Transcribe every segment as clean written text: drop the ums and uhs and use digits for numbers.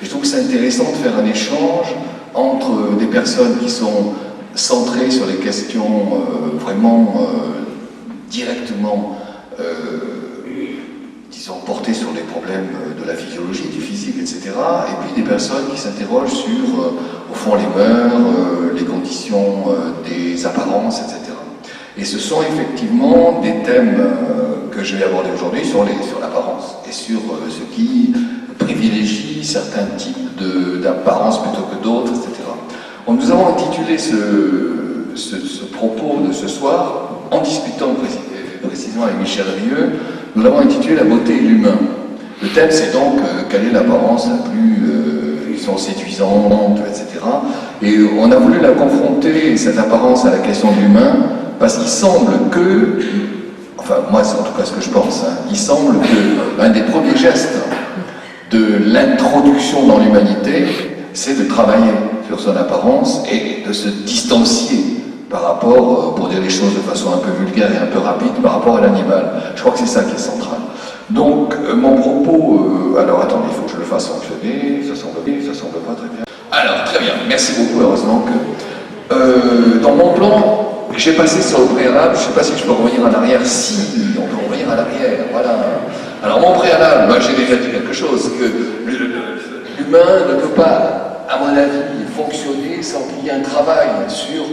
Et je trouve que c'est intéressant de faire un échange entre des personnes qui sont centrées sur les questions vraiment directement, disons, portées sur les problèmes de la physiologie, du physique, etc. Et puis des personnes qui s'interrogent sur, au fond, les mœurs, les conditions des apparences, etc. Et ce sont effectivement des thèmes que je vais aborder aujourd'hui sur l'apparence et sur ce qui privilégie certains types d'apparences plutôt que d'autres, etc. Donc, nous avons intitulé ce propos de ce soir, en discutant précisément avec Michel Rieux, nous l'avons intitulé « La beauté et l'humain ». Le thème, c'est donc quelle est l'apparence la plus séduisante, etc. Et on a voulu la confronter, cette apparence, à la question de l'humain, parce qu'il semble que, enfin moi c'est en tout cas ce que je pense, hein, il semble que l'un des premiers gestes de l'introduction dans l'humanité, c'est de travailler sur son apparence et de se distancier par rapport, pour dire les choses de façon un peu vulgaire et un peu rapide, par rapport à l'animal. Je crois que c'est ça qui est central. Donc mon propos, alors attendez, il faut que je le fasse fonctionner, ça semble pas très bien. Alors très bien, merci beaucoup, heureusement que dans mon plan, j'ai passé sur le préalable, je ne sais pas si je peux revenir en arrière. Si, on peut revenir à l'arrière, voilà. Alors mon préalable, moi j'ai déjà dit quelque chose, que l'humain ne peut pas, à mon avis, fonctionner sans qu'il y ait un travail sur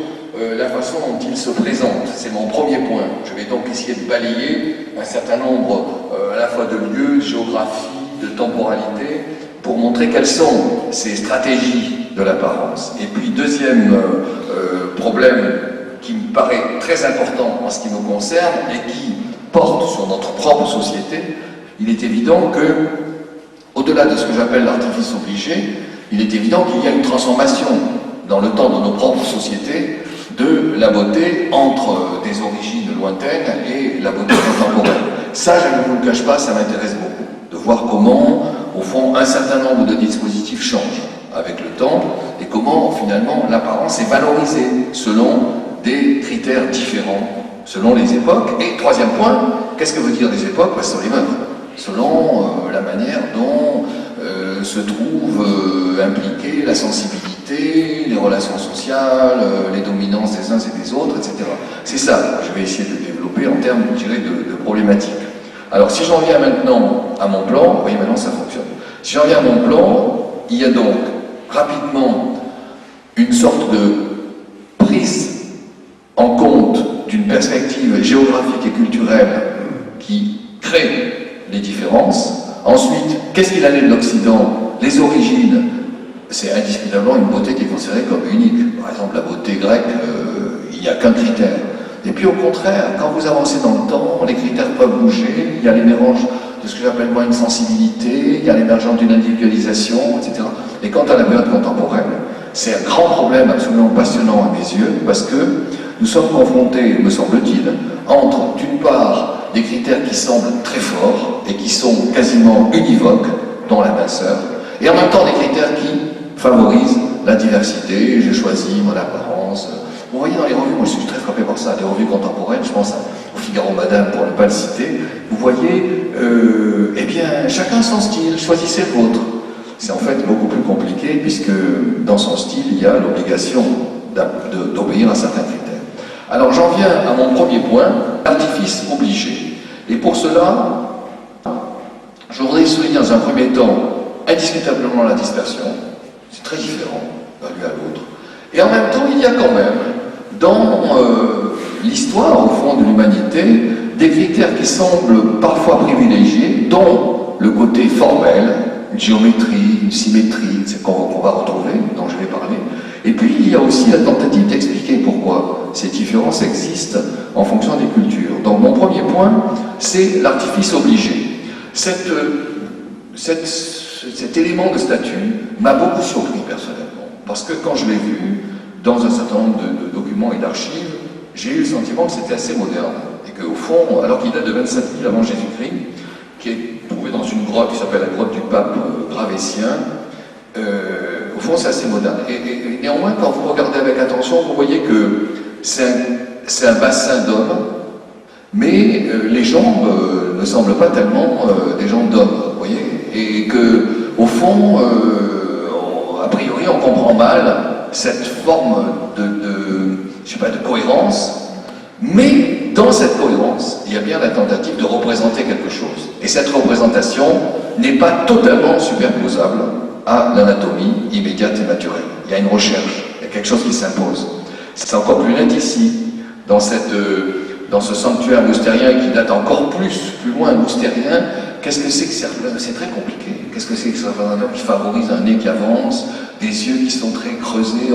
la façon dont il se présente. C'est mon premier point. Je vais donc essayer de balayer un certain nombre à la fois de lieux, de géographie, de temporalité, pour montrer quelles sont ces stratégies de l'apparence. Et puis deuxième problème qui me paraît très important en ce qui me concerne et qui porte sur notre propre société, il est évident que, au-delà de ce que j'appelle l'artifice obligé, il est évident qu'il y a une transformation dans le temps de nos propres sociétés de la beauté entre des origines lointaines et la beauté contemporaine. Ça, je ne vous le cache pas, ça m'intéresse beaucoup, de voir comment, au fond, un certain nombre de dispositifs changent avec le temps et comment, finalement, l'apparence est valorisée selon des critères différents selon les époques. Et troisième point, qu'est-ce que veut dire des époques? Sur les mœurs, selon la manière dont se trouve impliquée la sensibilité, les relations sociales, les dominances des uns et des autres, etc. C'est ça que je vais essayer de développer en termes, je dirais, de problématiques. Alors si j'en viens maintenant à mon plan, vous voyez maintenant ça fonctionne. Si j'en viens à mon plan, il y a donc rapidement une sorte de prise en compte d'une perspective géographique et culturelle qui crée les différences. Ensuite, qu'est-ce qu'il en est de l'Occident? Les origines, c'est indiscutablement une beauté qui est considérée comme unique. Par exemple, la beauté grecque, il n'y a qu'un critère. Et puis au contraire, quand vous avancez dans le temps, les critères peuvent bouger, il y a l'émergence de ce que j'appelle moi une sensibilité, il y a l'émergence d'une individualisation, etc. Et quant à la période contemporaine, c'est un grand problème absolument passionnant à mes yeux, parce que nous sommes confrontés, me semble-t-il, entre, d'une part, des critères qui semblent très forts et qui sont quasiment univoques, dont la minceur, et en même temps des critères qui favorisent la diversité. J'ai choisi mon apparence. Vous voyez dans les revues, moi je suis très frappé par ça, des revues contemporaines, je pense au Figaro Madame pour ne pas le citer, vous voyez, eh bien, chacun son style, choisissez le vôtre. C'est en fait beaucoup plus compliqué puisque dans son style, il y a l'obligation d'obéir à certains critères. Alors j'en viens à mon premier point, l'artifice obligé. Et pour cela, je voudrais souligner dans un premier temps indiscutablement la dispersion, c'est très différent d'un lieu à l'autre. Et en même temps, il y a quand même, dans l'histoire, au fond, de l'humanité, des critères qui semblent parfois privilégiés, dont le côté formel, une géométrie, une symétrie, c'est qu'on va retrouver, dont je vais parler. Et puis, il y a aussi la tentative d'expliquer pourquoi ces différences existent en fonction des cultures. Donc, mon premier point, c'est l'artifice obligé. Cet élément de statut m'a beaucoup surpris personnellement, parce que quand je l'ai vu dans un certain nombre de documents et d'archives, j'ai eu le sentiment que c'était assez moderne, et qu'au fond, alors qu'il date de 27 000 avant Jésus-Christ, qui est trouvé dans une grotte qui s'appelle la grotte du pape Gravétien, au fond c'est assez moderne. Et néanmoins, quand vous regardez avec attention, vous voyez que c'est un bassin d'hommes, mais les jambes ne semblent pas tellement des jambes d'hommes, vous voyez, et que, au fond, a priori, on comprend mal cette forme je sais pas, de cohérence, mais dans cette cohérence, il y a bien la tentative de représenter quelque chose. Et cette représentation n'est pas totalement superposable à l'anatomie immédiate et naturelle. Il y a une recherche, il y a quelque chose qui s'impose. C'est encore plus net ici, dans ce sanctuaire moustérien qui date encore plus loin moustérien. Qu'est-ce que c'est que c'est très compliqué. Qu'est-ce que c'est que ce référendum qui favorise un nez qui avance, des yeux qui sont très creusés,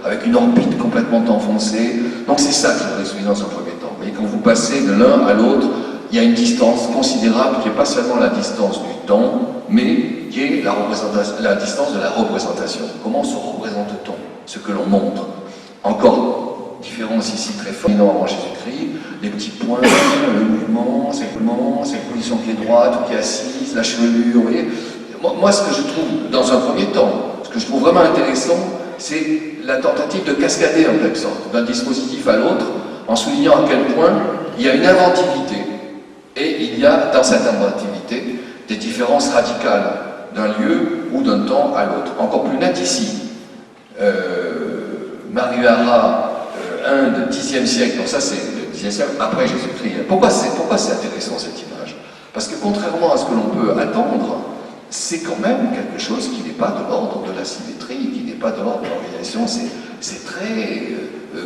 avec une orbite complètement enfoncée. Donc c'est ça que je voudrais souligner dans un premier temps. Vous voyez, quand vous passez de l'un à l'autre, il y a une distance considérable qui n'est pas seulement la distance du temps, mais qui est la distance de la représentation. Comment se représente-t-on ce que l'on montre? Encore différence ici très forte, avant Jésus-Christ, les petits points, le mouvement, cette position qui est droite ou qui est assise, la chevelure, vous voyez. Moi, ce que je trouve, dans un premier temps, ce que je trouve vraiment intéressant, c'est la tentative de cascader en quelque sorte, d'un dispositif à l'autre, en soulignant à quel point il y a une inventivité, et il y a dans cette inventivité des différences radicales d'un lieu ou d'un temps à l'autre. Encore plus net ici. Mariuara, Inde, 10e siècle, donc ça c'est le 10e siècle après Jésus-Christ. Pourquoi c'est intéressant cette image? Parce que contrairement à ce que l'on peut attendre, c'est quand même quelque chose qui n'est pas de l'ordre de la symétrie, qui n'est pas de l'ordre de l'organisation. C'est très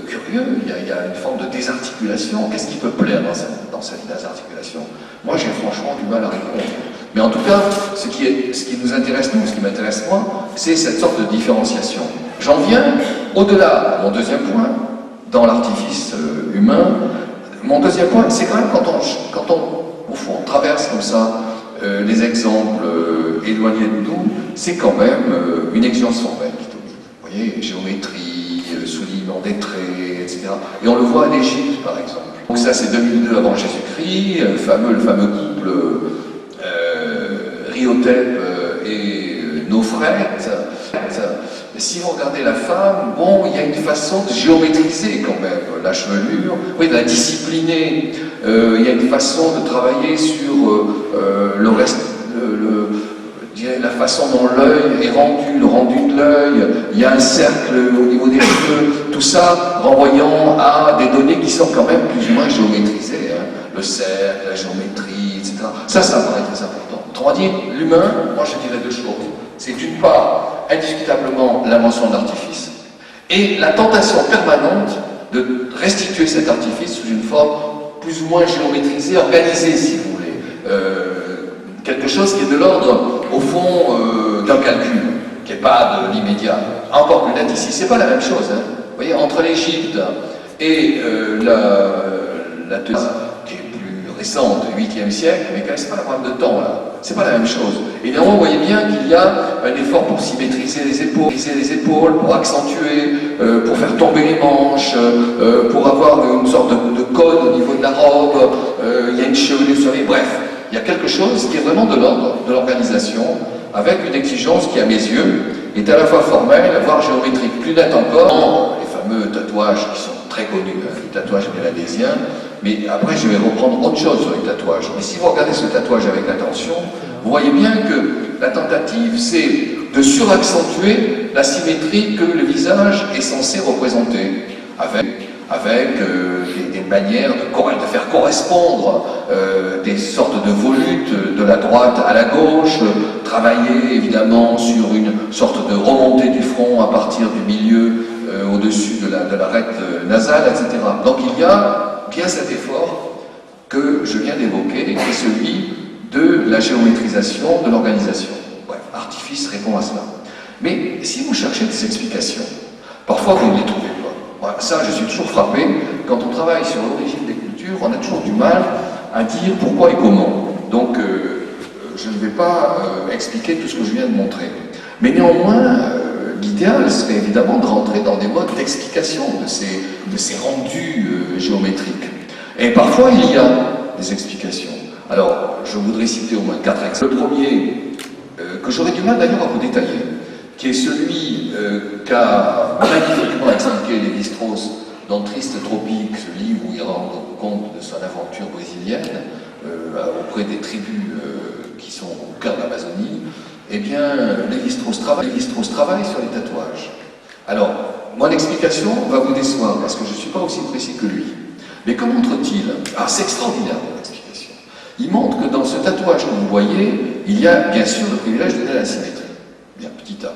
curieux, il y a une forme de désarticulation. Qu'est-ce qui peut plaire dans cette désarticulation? Moi j'ai franchement du mal à répondre. Mais en tout cas, ce qui nous intéresse nous, ce qui m'intéresse moi, c'est cette sorte de différenciation. J'en viens au-delà, mon deuxième point, dans l'artifice humain. Mon deuxième point, c'est quand même quand on, au fond, on traverse comme ça les exemples éloignés de nous, c'est quand même une exigence formelle qui domine. Vous voyez, géométrie, soulignement des traits, etc. Et on le voit à l'Égypte, par exemple. Donc ça, c'est 2002 avant Jésus-Christ, le fameux couple Riotep et Nofrette. Si vous regardez la femme, bon, il y a une façon de géométriser quand même la chevelure, oui, de la discipliner. Il y a une façon de travailler sur le reste, la façon dont l'œil est rendu, le rendu de l'œil. Il y a un cercle au niveau des cheveux, tout ça renvoyant à des données qui sont quand même plus ou moins géométrisées. Hein. Le cercle, la géométrie, etc. Ça me paraît très important. Autrement dit, l'humain, moi je dirais deux choses. C'est d'une part, indiscutablement, l'invention de l'artifice, et la tentation permanente de restituer cet artifice sous une forme plus ou moins géométrisée, organisée, si vous voulez. Quelque chose qui est de l'ordre, au fond, d'un calcul, qui n'est pas de l'immédiat. Encore plus net ici, c'est pas la même chose. Hein. Vous voyez, entre l'Égypte et la Thèse, qui est plus récente, 8e siècle, mais quand même, c'est pas un problème de temps, là. C'est pas la même chose. Et néanmoins, vous voyez bien qu'il y a un effort pour symétriser les épaules, pour accentuer, pour faire tomber les manches, pour avoir une sorte de code au niveau de la robe, il y a une chevelure sur les... Bref, il y a quelque chose qui est vraiment de l'ordre de l'organisation, avec une exigence qui, à mes yeux, est à la fois formelle, voire géométrique. Plus nette encore, les fameux tatouages qui sont très connus, hein, les tatouages mélanésiens, mais après je vais reprendre autre chose sur les tatouages. Mais si vous regardez ce tatouage avec attention, vous voyez bien que la tentative, c'est de suraccentuer la symétrie que le visage est censé représenter, avec des manières de faire correspondre des sortes de volutes de la droite à la gauche, travailler évidemment sur une sorte de remontée du front à partir du milieu au-dessus de l'arête nasale, etc. Donc il y a bien cet effort que je viens d'évoquer, qui est celui de la géométrisation de l'organisation. Bref, artifice répond à cela. Mais si vous cherchez des explications, parfois vous ne les trouvez pas. Voilà, ça, je suis toujours frappé. Quand on travaille sur l'origine des cultures, on a toujours du mal à dire pourquoi et comment. Donc, je ne vais pas expliquer tout ce que je viens de montrer. Mais néanmoins, l'idéal serait évidemment de rentrer dans des modes d'explication de ces rendus géométriques. Et parfois, il y a des explications. Alors, je voudrais citer au moins 4 exemples. Le premier, que j'aurais du mal d'ailleurs à vous détailler, qui est celui qu'a magnifiquement expliqué Lévi-Strauss dans Triste Tropique, ce livre où il rend compte de son aventure brésilienne auprès des tribus qui sont au cœur de l'Amazonie. eh bien, Lévi-Strauss travaille sur les tatouages. Alors, mon explication va vous décevoir, parce que je ne suis pas aussi précis que lui. Mais que montre-t-il? Ah, c'est extraordinaire, mon explication. Il montre que dans ce tatouage que vous voyez, il y a bien sûr le privilège donné à la symétrie. Bien, petit A.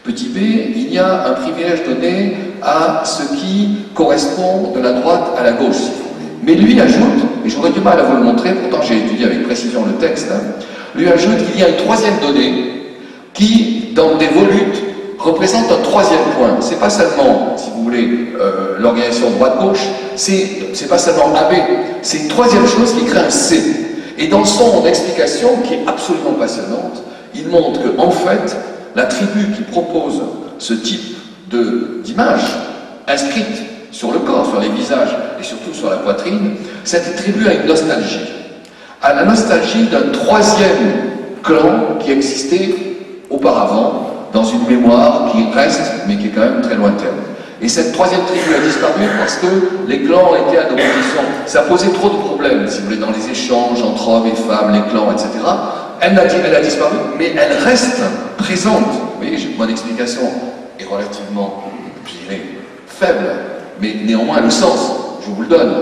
Petit B, il y a un privilège donné à ce qui correspond de la droite à la gauche, si vous voulez. Mais lui ajoute, et j'aurais du mal à vous le montrer, pourtant j'ai étudié avec précision le texte, lui ajoute qu'il y a une troisième donnée qui, dans des volutes, représente un troisième point. C'est pas seulement, si vous voulez, l'organisation droite-gauche, c'est pas seulement AB, c'est une troisième chose qui crée un C. Et dans son explication, qui est absolument passionnante, il montre que, en fait, la tribu qui propose ce type d'image inscrite sur le corps, sur les visages et surtout sur la poitrine, cette tribu a une nostalgie. A la nostalgie d'un troisième clan qui existait auparavant dans une mémoire qui reste, mais qui est quand même très lointaine. Et cette troisième tribu a disparu parce que les clans étaient en opposition. Ça posait trop de problèmes, si vous voulez, dans les échanges entre hommes et femmes, les clans, etc. Elle a disparu, mais elle reste présente. Vous voyez, mon explication est relativement, je dirais, faible, mais néanmoins le sens, je vous le donne.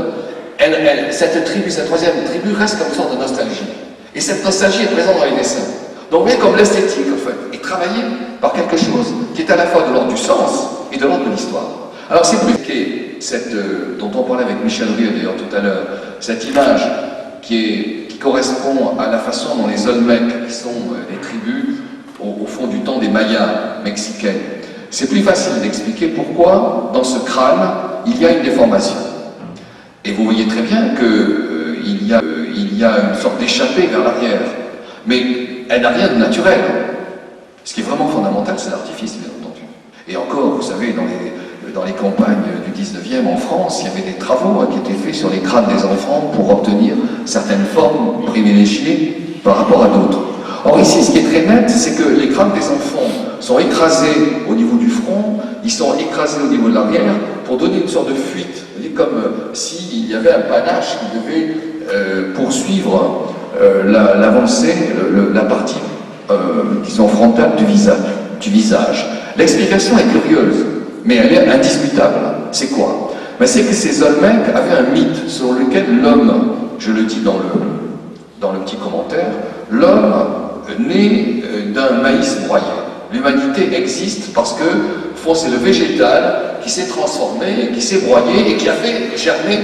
Cette tribu, cette troisième tribu reste comme une sorte de nostalgie. Et cette nostalgie est présente dans les dessins. Donc, vous voyez comme l'esthétique, en fait, est travaillée par quelque chose qui est à la fois de l'ordre du sens et de l'ordre de l'histoire. Alors, c'est plus que dont on parlait avec Michel Rieu, d'ailleurs, tout à l'heure, cette image qui correspond à la façon dont les Olmecs, qui sont les tribus, au fond du temps des Mayas mexicaines, c'est plus facile d'expliquer pourquoi, dans ce crâne, il y a une déformation. Et vous voyez très bien qu'il y a une sorte d'échappée vers l'arrière. Mais elle n'a rien de naturel. Ce qui est vraiment fondamental, c'est l'artifice, bien entendu. Et encore, vous savez, dans les campagnes du 19e en France, il y avait des travaux qui étaient faits sur les crânes des enfants pour obtenir certaines formes privilégiées par rapport à d'autres. Or ici, ce qui est très net, c'est que les crânes des enfants sont écrasés au niveau du front, ils sont écrasés au niveau de l'arrière pour donner une sorte de fuite. Vous voyez, comme s'il y avait un panache qui devait poursuivre l'avancée, la partie, disons, frontale du visage. L'explication est curieuse, mais elle est indiscutable. C'est quoi? C'est que ces Olmecs avaient un mythe selon lequel l'homme, je le dis dans le petit commentaire, l'homme naît d'un maïs broyé. L'humanité existe parce que, au fond, c'est le végétal qui s'est transformé, qui s'est broyé et qui a fait germer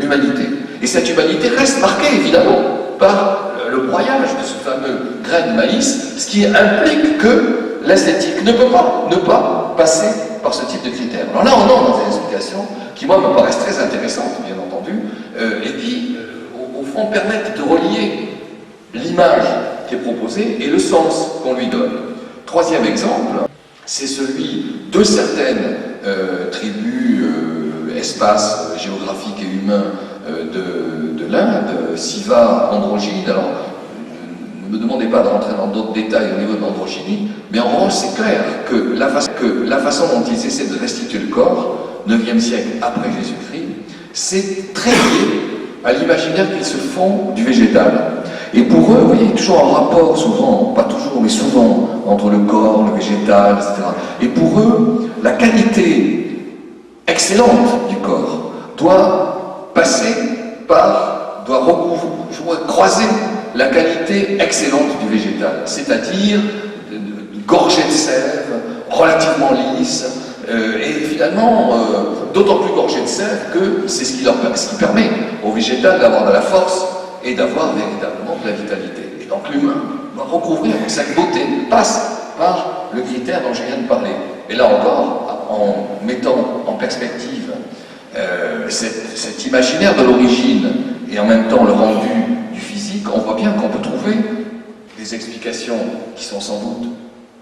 l'humanité. Et cette humanité reste marquée, évidemment, par le broyage de ce fameux grain de maïs, ce qui implique que l'esthétique ne peut pas ne pas passer par ce type de critères. Alors là, on entre dans des explications qui, moi, me paraissent très intéressantes, bien entendu, et qui, au fond, permettent de relier l'image qui est proposée et le sens qu'on lui donne. Troisième exemple, c'est celui de certaines tribus, espaces géographiques et humains de l'Inde, Siva, androgyne. Alors, ne me demandez pas de rentrer dans d'autres détails au niveau de l'androgynie, mais en revanche, c'est clair que la façon dont ils essaient de restituer le corps, 9e siècle après Jésus-Christ, c'est très lié à l'imaginaire qu'ils se font du végétal. Et pour eux, vous voyez, toujours un rapport, souvent, pas toujours, mais souvent, entre le corps, le végétal, etc. Et pour eux, la qualité excellente du corps doit passer doit croiser la qualité excellente du végétal, c'est-à-dire gorgée de sève, relativement lisse, et finalement, d'autant plus gorgée de sève que c'est ce qui permet au végétal d'avoir de la force et d'avoir véritablement de la vitalité. Et donc l'humain doit recouvrir cette beauté, passe par le critère dont je viens de parler. Et là encore, en mettant en perspective cet imaginaire de l'origine et en même temps le rendu du physique, on voit bien qu'on peut trouver des explications qui sont sans doute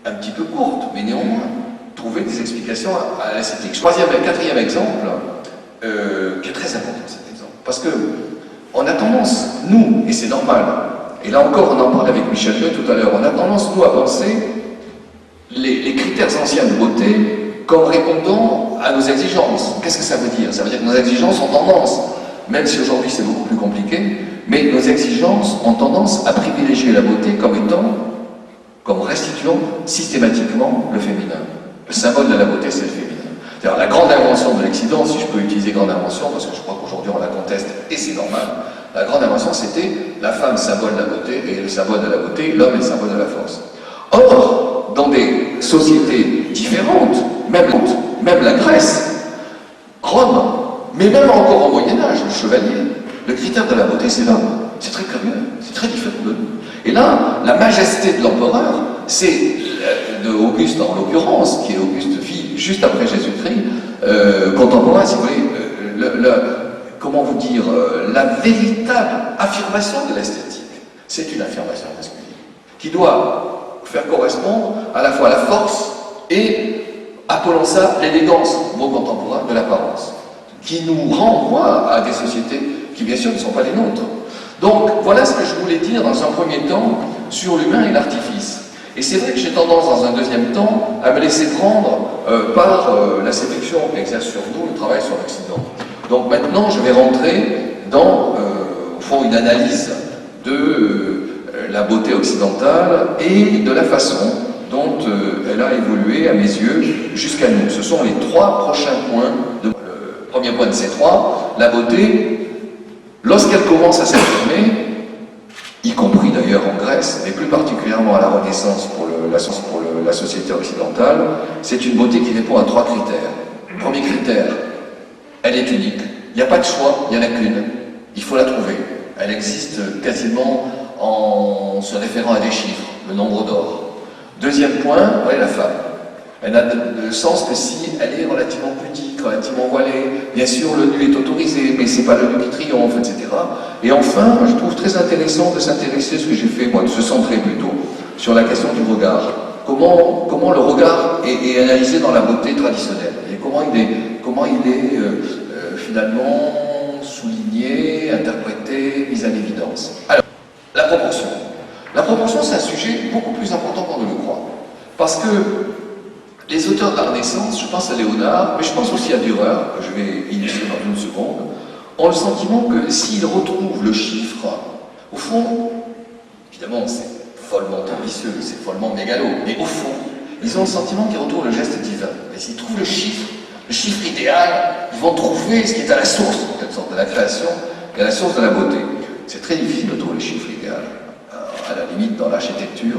un petit peu courtes, mais néanmoins, trouver des explications à l'esthétique. Troisième et quatrième exemple, qui est très important cet exemple, parce que on a tendance, nous, et c'est normal, et là encore on en parlait avec Michel Rieu tout à l'heure, on a tendance, nous, à penser les critères anciens de beauté comme répondant à nos exigences. Qu'est-ce que ça veut dire? Ça veut dire que nos exigences ont tendance, même si aujourd'hui c'est beaucoup plus compliqué, mais nos exigences ont tendance à privilégier la beauté comme étant comme restituant systématiquement le féminin. Le symbole de la beauté, c'est le féminin. C'est-à-dire la grande invention de l'Occident, si je peux utiliser grande invention, parce que je crois qu'aujourd'hui on la conteste, et c'est normal, la grande invention c'était la femme symbole de la beauté, et le symbole de la beauté, l'homme est le symbole de la force. Or, dans des sociétés différentes, même la Grèce, Rome, mais même encore au Moyen-Âge, le chevalier, le critère de la beauté c'est l'homme. C'est très curieux, c'est très différent de nous. Et là, la majesté de l'empereur, c'est de Auguste en l'occurrence, qui est Auguste vit juste après Jésus-Christ, contemporain, si vous voulez, comment vous dire, la véritable affirmation de l'esthétique, c'est une affirmation masculine, qui doit faire correspondre à la fois la force et, appelons ça, l'élégance, mot contemporain, de l'apparence, qui nous renvoie à des sociétés qui, bien sûr, ne sont pas les nôtres. Donc, voilà ce que je voulais dire dans un premier temps sur l'humain et l'artifice. Et c'est vrai que j'ai tendance, dans un deuxième temps, à me laisser prendre par la séduction qu'exerce sur nous le travail sur l'Occident. Donc maintenant, je vais rentrer dans, au fond, une analyse de la beauté occidentale et de la façon dont elle a évolué, à mes yeux, jusqu'à nous. Ce sont les trois prochains points. Le premier point de ces trois, la beauté, lorsqu'elle commence à s'affirmer, y compris d'ailleurs en Grèce, mais plus particulièrement à la Renaissance pour la société occidentale, c'est une beauté qui répond à trois critères. Premier critère, elle est unique. Il n'y a pas de choix, il n'y en a qu'une. Il faut la trouver. Elle existe quasiment en se référant à des chiffres, le nombre d'or. Deuxième point, ouais, la femme. Elle n'a de sens que si elle est relativement pudique, relativement voilée. Bien sûr, le nu est autorisé, mais c'est pas le nu qui triomphe, etc. Et enfin, je trouve très intéressant de s'intéresser, ce que j'ai fait, moi, de se centrer plutôt, sur la question du regard. Comment le regard est analysé dans la beauté traditionnelle, et comment il est finalement souligné, interprété, mis en évidence. Alors, la proportion. La proportion, c'est un sujet beaucoup plus important qu'on ne le croit. Parce que les auteurs de la Renaissance, je pense à Léonard, mais je pense aussi à Dürer, que je vais illustrer dans une seconde, ont le sentiment que s'ils retrouvent le chiffre, au fond, évidemment c'est follement ambitieux, c'est follement mégalo, mais au fond, ils ont le sentiment qu'ils retrouvent le geste divin. Et s'ils trouvent le chiffre idéal, ils vont trouver ce qui est à la source, en quelque sorte, de la création, et à la source de la beauté. C'est très difficile de trouver le chiffre idéal. À la limite, dans l'architecture,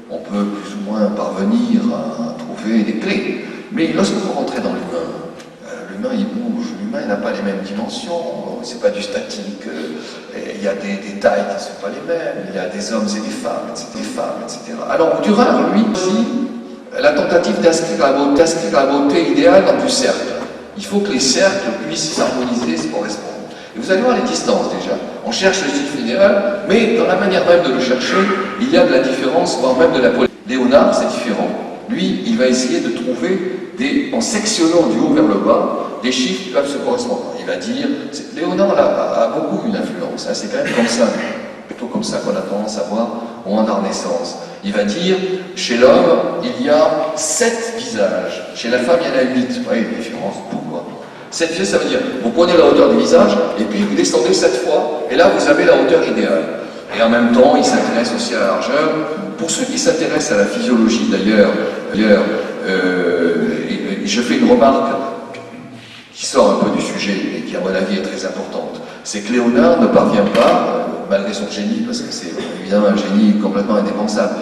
on peut plus ou moins parvenir à trouver des clés. Mais lorsque vous rentrez dans l'humain, l'humain il bouge, l'humain n'a pas les mêmes dimensions, c'est pas du statique, il y a des tailles qui ne sont pas les mêmes, il y a des hommes et des femmes, etc. Alors Dürer, lui, aussi, la tentative d'inscrire la beauté idéale dans du cercle. Il faut que les cercles puissent s'harmoniser, se correspondre. Et vous allez voir les distances déjà. On cherche le chiffre idéal, mais dans la manière même de le chercher, il y a de la différence, voire même de la polémique. Léonard, c'est différent. Lui, il va essayer de trouver, en sectionnant du haut vers le bas, des chiffres qui peuvent se correspondre. Il va dire, Léonard a beaucoup une influence, hein, c'est quand même comme ça, plutôt comme ça qu'on a tendance à voir au moment de la Renaissance. Il va dire, chez l'homme, il y a 7 visages, chez la femme, il y en a 8. Vous voyez la différence, pourquoi 7 visages, ça veut dire, vous prenez la hauteur du visage, et puis vous descendez 7 fois, et là vous avez la hauteur idéale. Et en même temps, il s'intéresse aussi à la largeur. Pour ceux qui s'intéressent à la physiologie d'ailleurs, je fais une remarque qui sort un peu du sujet, mais qui à mon avis est très importante. C'est que Léonard ne parvient pas, malgré son génie, parce que c'est évidemment un génie complètement indépassable,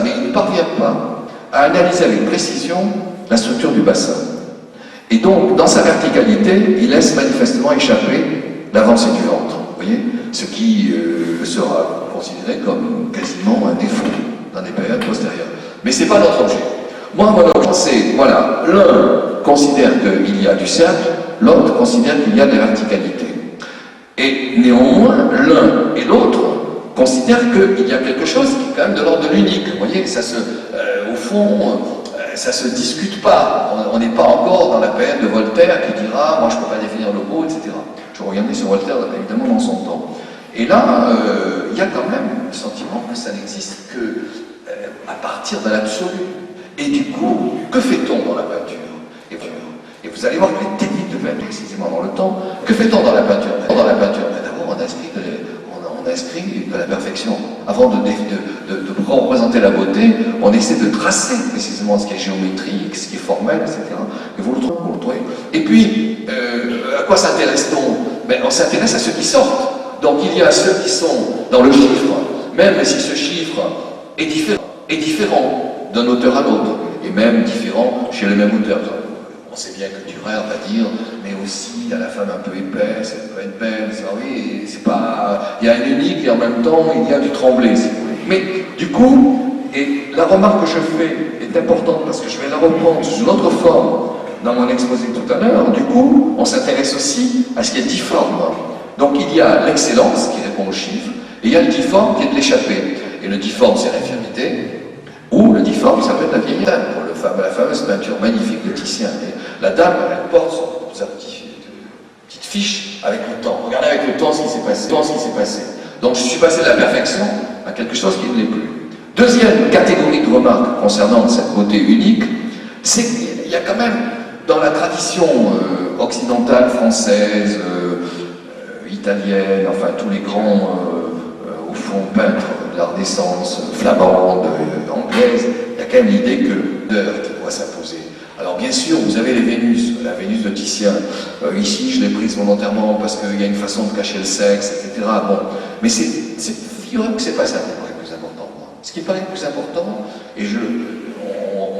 mais il ne parvient pas à analyser avec précision la structure du bassin. Et donc, dans sa verticalité, il laisse manifestement échapper l'avancée du ventre, vous voyez, ce qui sera considéré comme quasiment un défaut dans des périodes postérieures. Mais ce n'est pas notre objet. Moi, mon objet, c'est, voilà, l'un considère qu'il y a du cercle, l'autre considère qu'il y a de la verticalité. Et néanmoins, l'un et l'autre considèrent qu'il y a quelque chose qui est quand même de l'ordre de l'unique. Vous voyez, ça se, au fond, ça ne se discute pas. On n'est pas encore dans la période de Voltaire qui dira « moi je ne peux pas définir le beau », etc. Je reviendrai sur Voltaire évidemment dans son temps. Et là, il y a quand même le sentiment que ça n'existe qu'à partir de l'absolu. Et du coup, que fait-on dans la peinture? Et vous allez voir que les techniques de peinture, précisément dans le temps, que fait-on dans la peinture? Dans la peinture, d'abord on inscrit de la perfection. Avant de représenter la beauté, on essaie de tracer précisément ce qui est géométrique, ce qui est formel, etc. Et vous le trouvez. Et puis, à quoi s'intéresse-t-on? On s'intéresse à ceux qui sortent. Donc il y a ceux qui sont dans le chiffre, même si ce chiffre est différent d'un auteur à l'autre, et même différent chez le même auteur. On sait bien que Dürer va dire, mais aussi il y a la femme un peu épaisse, elle peut être belle, oui, c'est pas. Il y a un unique et en même temps il y a du Tremblay, si vous voulez. Mais du coup, et la remarque que je fais est importante parce que je vais la reprendre sous une autre forme dans mon exposé tout à l'heure. Du coup, on s'intéresse aussi à ce qui est difforme. Donc il y a l'excellence qui répond aux chiffres, et il y a le difforme qui est de l'échappée. Et le difforme, c'est l'infirmité, ou le difforme, ça peut être la vieille dame, pour la fameuse peinture magnifique de Titien. Et la dame, elle porte sa petite fiche avec le temps. Regardez avec le temps ce qui s'est passé. Donc je suis passé de la perfection à quelque chose qui ne l'est plus. Deuxième catégorie de remarques concernant cette beauté unique, c'est qu'il y a quand même, dans la tradition occidentale, française, italienne, enfin tous les grands, au fond, peintres de la Renaissance, flamande, anglaise, il y a quand même l'idée que l'heure qui doit s'imposer. Alors bien sûr, vous avez les Vénus, la Vénus de Titien. Ici, je l'ai prise volontairement parce qu'il y a une façon de cacher le sexe, etc. Bon, mais figurez-vous que c'est pas ça qui me paraît plus important. Ce qui me paraît plus important, et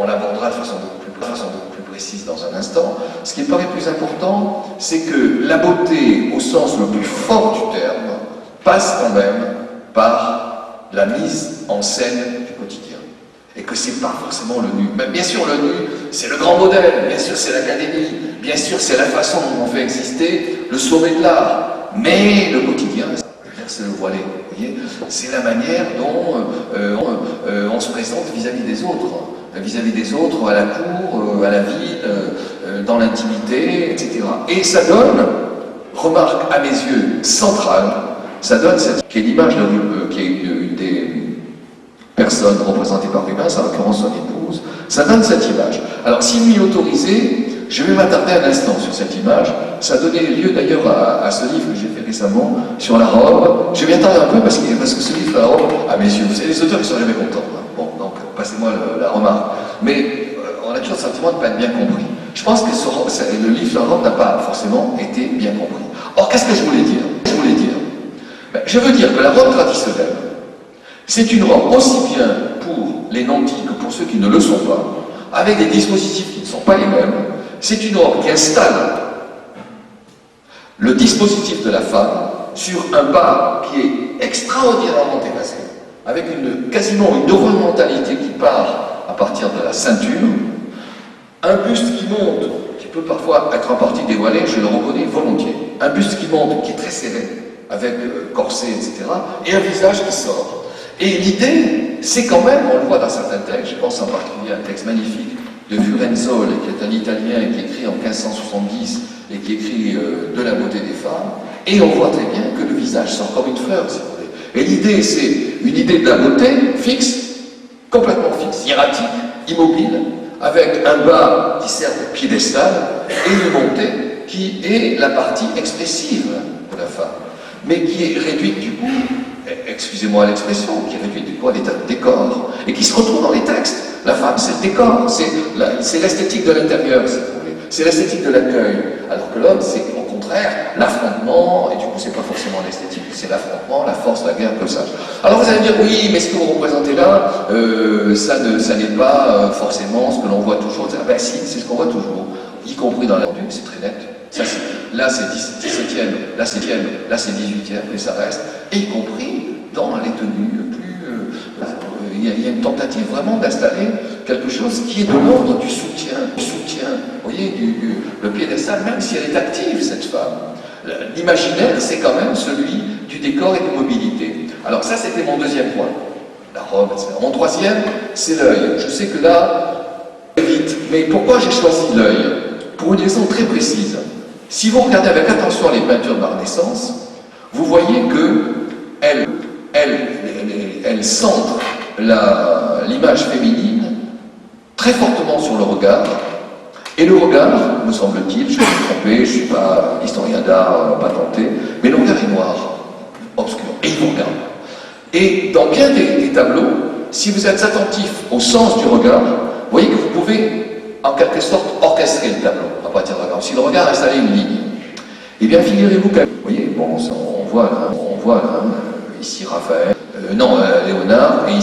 on l'abordera de façon beaucoup plus précise dans un instant, ce qui me paraît plus important, c'est que la beauté, au sens le plus fort du terme, passe quand même par la mise en scène du quotidien. Et que c'est pas forcément le nu. Mais bien sûr, le nu, c'est le grand modèle, bien sûr, c'est l'académie, bien sûr, c'est la façon dont on fait exister le sommet de l'art. Mais le quotidien, c'est le voilé, vous voyez, c'est la manière dont on se présente vis-à-vis des autres, à la cour, à la ville, dans l'intimité, etc. Et ça donne, remarque à mes yeux centrale, ça donne cette qui est l'image qui est une des personnes représentées par Rubens, en l'occurrence son épouse, ça donne cette image. Alors si vous m'y autorisez, je vais m'attarder un instant sur cette image. Ça a donné lieu d'ailleurs à ce livre que j'ai fait récemment sur la robe. Je vais m'y attarder un peu parce que ce livre, la robe, à mes yeux, vous savez, les auteurs ils sont jamais contents. Hein. Bon, donc passez-moi la remarque. Mais on a toujours le sentiment de ne pas être bien compris. Je pense que le livre La robe n'a pas forcément été bien compris. Or, qu'est-ce que je voulais dire? Je veux dire que la robe traditionnelle, c'est une robe aussi bien pour les nantis que pour ceux qui ne le sont pas, avec des dispositifs qui ne sont pas les mêmes. C'est une robe qui installe le dispositif de la femme sur un bas qui est extraordinairement dépassé, avec quasiment une horizontalité qui part à partir de la ceinture, un buste qui monte, qui peut parfois être en partie dévoilé, je le reconnais volontiers, un buste qui monte, qui est très serré, avec corset, etc., et un visage qui sort. Et l'idée, c'est quand même, on le voit dans certains textes, je pense en particulier à un texte magnifique de Furenzol, qui est un Italien qui écrit en 1570 et qui écrit de la beauté des femmes, et on voit très bien que le visage sort comme une fleur, si vous voulez. Et l'idée, c'est une idée de la beauté fixe, complètement fixe, hiératique, immobile, avec un bas qui sert de piédestal et une montée qui est la partie expressive de la femme, mais qui est réduite du coup, excusez-moi l'expression, qui est réduite du coup à l'état de décor, et qui se retrouve dans les textes. La femme, c'est le décor, c'est l'esthétique de l'intérieur, si vous voulez. C'est l'esthétique de l'accueil. Alors que l'homme, c'est au contraire l'affrontement, et du coup, c'est pas forcément l'esthétique, c'est l'affrontement, la force, la guerre, comme ça. Alors vous allez me dire, oui, mais ce que vous représentez là, ça n'est pas forcément ce que l'on voit toujours. Ben si, c'est ce qu'on voit toujours, y compris dans la rue, c'est très net. Ça, là, c'est 17e, là, c'est 10e, là, c'est 18e, et ça reste, et y compris dans les tenues plus... il y a une tentative vraiment d'installer quelque chose qui est de l'ordre du soutien, vous voyez, le piédestal, même si elle est active, cette femme. L'imaginaire, c'est quand même celui du décor et de mobilité. Alors ça, c'était mon deuxième point, la robe, etc. Mon troisième, c'est l'œil. Je sais que là, vite, mais pourquoi j'ai choisi l'œil? Pour une raison très précise. Si vous regardez avec attention les peintures de la Renaissance, vous voyez qu'elle centre l'image féminine très fortement sur le regard. Et le regard, me semble-t-il, je peux me tromper, je ne suis pas historien d'art patenté, mais le regard est noir, obscur, et il vous regarde. Et dans bien des tableaux, si vous êtes attentif au sens du regard, vous voyez que vous pouvez en quelque sorte orchestrer le tableau à partir du regard. Si le regard installait une ligne, eh bien figurez-vous que, vous voyez, bon, on voit là, ici Raphaël, Léonard, et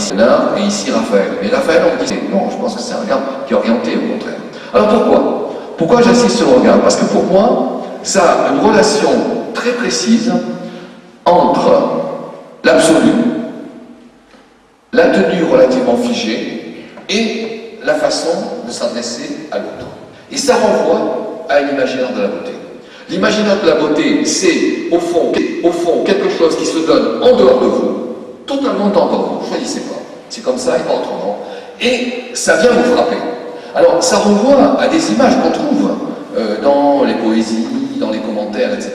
ici Raphaël. Mais Raphaël, on dit, non, je pense que c'est un regard qui est orienté au contraire. Alors pourquoi? Pourquoi j'insiste sur le regard? Parce que pour moi, ça a une relation très précise entre l'absolu, la tenue relativement figée et la façon de s'adresser à l'autre. Et ça renvoie à l'imaginaire de la beauté. L'imaginaire de la beauté, c'est au fond quelque chose qui se donne en dehors de vous, totalement en dehors de vous, choisissez pas. C'est comme ça et pas autrement. Et ça vient vous frapper. Alors, ça renvoie à des images qu'on trouve dans les poésies, dans les commentaires, etc.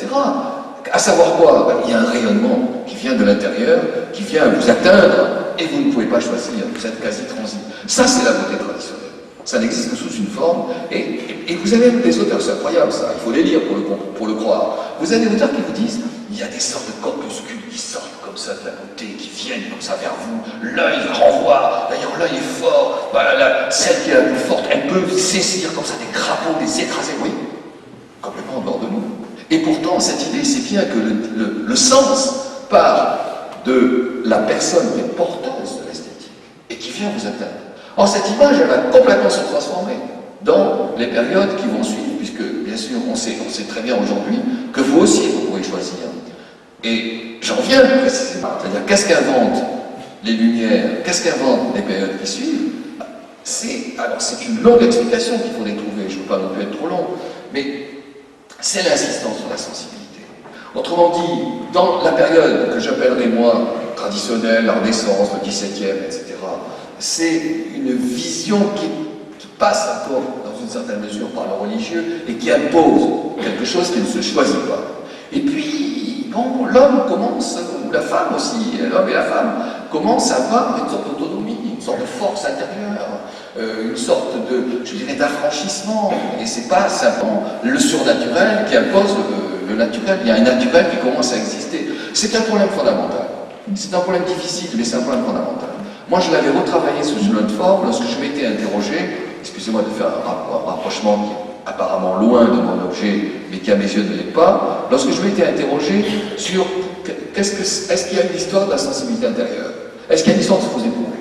À savoir quoi? Il y a un rayonnement qui vient de l'intérieur, qui vient vous atteindre, et vous ne pouvez pas choisir, vous êtes quasi transi. Ça, c'est la beauté traditionnelle. Ça n'existe que sous une forme, et vous avez des auteurs, c'est incroyable ça, il faut les lire pour le croire. Vous avez des auteurs qui vous disent, il y a des sortes de corpuscules qui sortent comme ça de la beauté, qui viennent comme ça vers vous, l'œil renvoie, d'ailleurs l'œil est fort, celle qui est la plus forte, elle peut saisir comme ça des crapauds, des écraser, oui, complètement en dehors de nous. Et pourtant, cette idée, c'est bien que le sens part de la personne qui est porteuse de l'esthétique, et qui vient vous atteindre. Or, cette image, elle va complètement se transformer dans les périodes qui vont suivre, puisque, bien sûr, on sait très bien aujourd'hui que vous aussi, vous pouvez choisir. Et j'en viens précisément, c'est-à-dire qu'est-ce qu'inventent les Lumières, qu'est-ce qu'inventent les périodes qui suivent? C'est une longue explication qu'il faut les trouver, je ne veux pas non plus être trop long, mais c'est l'insistance sur la sensibilité. Autrement dit, dans la période que j'appellerais moi traditionnelle, la Renaissance, le XVIIe, etc., c'est une vision qui passe encore, dans une certaine mesure, par le religieux et qui impose quelque chose qui ne se choisit pas. Et puis, bon, l'homme commence, ou la femme aussi, l'homme et la femme, commencent à avoir une sorte d'autonomie, une sorte de force intérieure, une sorte de, je dirais, d'affranchissement. Et c'est pas simplement le surnaturel qui impose le naturel. Il y a un naturel qui commence à exister. C'est un problème fondamental. C'est un problème difficile, mais c'est un problème fondamental. Moi, je l'avais retravaillé sous une autre forme lorsque je m'étais interrogé, excusez-moi de faire un rapprochement qui est apparemment loin de mon objet, mais qui à mes yeux ne l'est pas, lorsque je m'étais interrogé sur est-ce qu'il y a une histoire de la sensibilité intérieure? Est-ce qu'il y a une histoire de vos éprouver?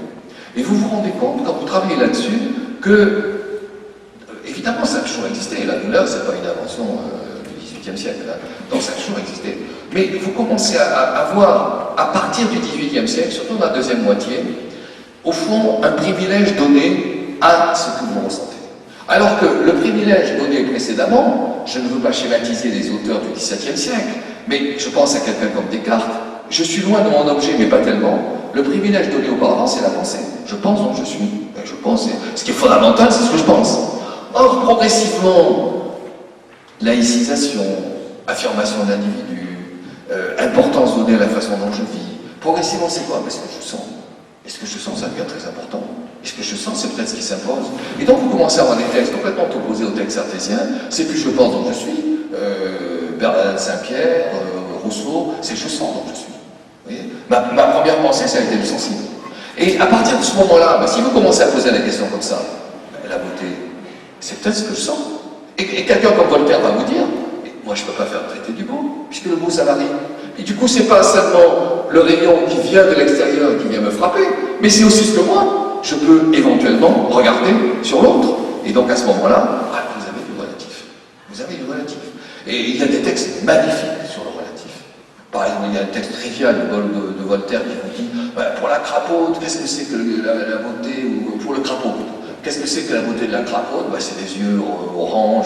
Et vous vous rendez compte, quand vous travaillez là-dessus, que, évidemment, ça a toujours existé. La douleur, c'est pas une invention du XVIIIe siècle, hein. Donc ça a toujours existé. Mais vous commencez à voir, à partir du XVIIIe siècle, surtout dans la deuxième moitié, au fond, un privilège donné à ce que vous ressentez. Alors que le privilège donné précédemment, je ne veux pas schématiser les auteurs du XVIIe siècle, mais je pense à quelqu'un comme Descartes, je suis loin de mon objet, mais pas tellement. Le privilège donné auparavant, c'est la pensée. Je pense donc je suis. Je pense, ce qui est fondamental, c'est ce que je pense. Or, progressivement, laïcisation, affirmation de l'individu, importance donnée à la façon dont je vis, progressivement, c'est quoi? Est-ce que je sens? Est-ce que je sens, ça devient très important. Est-ce que je sens, c'est peut-être ce qui s'impose. Et donc, vous commencez à avoir des textes complètement opposés aux textes cartésiens. C'est plus je pense donc je suis. Bernardin de Saint-Pierre, Rousseau, c'est je sens donc je suis. Vous voyez, ma première pensée, ça a été le sensible. Et à partir de ce moment-là, si vous commencez à poser la question comme ça, la beauté, c'est peut-être ce que je sens. Et quelqu'un comme Voltaire va vous dire, moi je ne peux pas faire un traité du beau, puisque le beau ça varie. Et du coup, c'est pas seulement le rayon qui vient de l'extérieur et qui vient me frapper, mais c'est aussi ce que moi, je peux éventuellement regarder sur l'autre. Et donc à ce moment-là, vous avez du relatif. Vous avez du relatif. Et il y a des textes magnifiques sur le relatif. Par exemple, il y a un texte trivial de Voltaire qui vous dit, pour la crapaude, qu'est-ce que c'est que la beauté, ou pour le crapaud plutôt. Qu'est-ce que c'est que la beauté de la crapaude? C'est des yeux orange,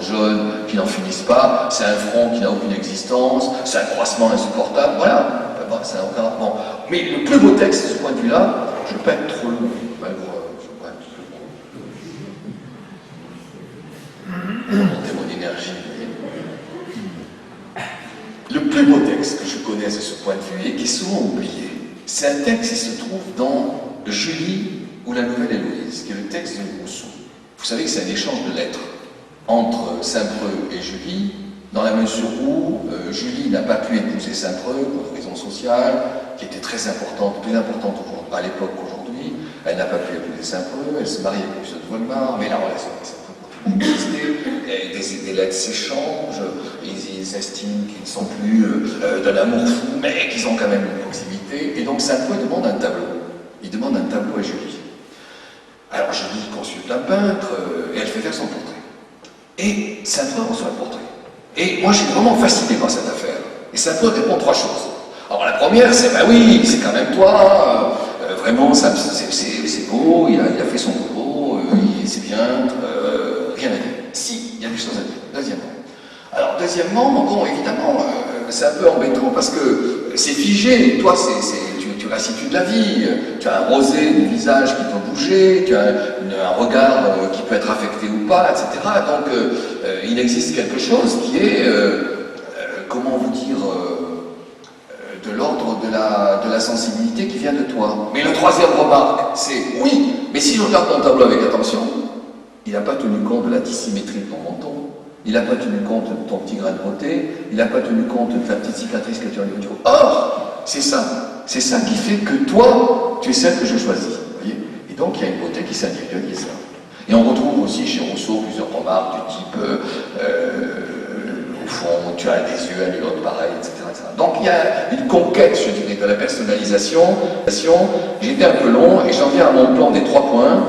jaunes, qui n'en finissent pas, c'est un front qui n'a aucune existence, c'est un croissement insupportable, voilà. Ça n'a aucun rapport. Mais le plus beau texte, de ce point de vue-là, je ne veux pas être trop long, monter mon énergie, vous voyez. Le plus beau texte que je connaisse de ce point de vue, et qui est souvent oublié, c'est un texte qui se trouve dans Julie ou la Nouvelle Héloïse, qui est le texte de Rousseau. Vous savez que c'est un échange de lettres entre Saint-Preux et Julie, dans la mesure où Julie n'a pas pu épouser Saint-Preux pour des raisons sociales, qui étaient très importantes, plus importantes à l'époque qu'aujourd'hui, Elle n'a pas pu épouser Saint-Preux, elle se marie avec Gustave de Volmar, mais la relation avec Saint-Preux continue d'exister. Des lettres s'échangent, ils estiment qu'ils ne sont plus de l'amour fou, mais qu'ils ont quand même une proximité. Et donc Saint-Preux demande un tableau. Il demande un tableau à Julie. Alors Julie consulte un peintre et elle fait faire son portrait. Et Saint-Preux reçoit le portrait. Et moi je suis vraiment fasciné par cette affaire. Et Saint-Preux répond 3 choses. Alors la première, c'est bah oui, c'est quand même toi, vraiment c'est beau, il a fait son boulot, c'est bien, rien à dire. Si, il y a des choses à dire. Deuxièmement. Alors deuxièmement, bon évidemment, c'est un peu embêtant parce que c'est figé, toi tu restitues de la vie, tu as un rosé du visage qui peut bouger, tu as un regard qui peut être affecté ou pas, etc. Donc il existe quelque chose qui est, comment vous dire, de l'ordre de la sensibilité qui vient de toi. Mais la troisième remarque, c'est oui, mais si je regarde ton tableau avec attention, il n'a pas tenu compte de la dissymétrie de ton menton, il n'a pas tenu compte de ton petit grain de beauté, il n'a pas tenu compte de ta petite cicatrice que tu as au niveau du haut. Or, c'est ça qui fait que toi, tu es celle que je choisis. Vous voyez ? Et donc, il y a une beauté qui s'individualise. Et on retrouve aussi chez Rousseau plusieurs remarques du type au fond, tu as des yeux à nul autre pareil, etc., etc. Donc il y a une conquête, je dirais, de la personnalisation. J'étais un peu long et j'en viens à mon plan des 3 points.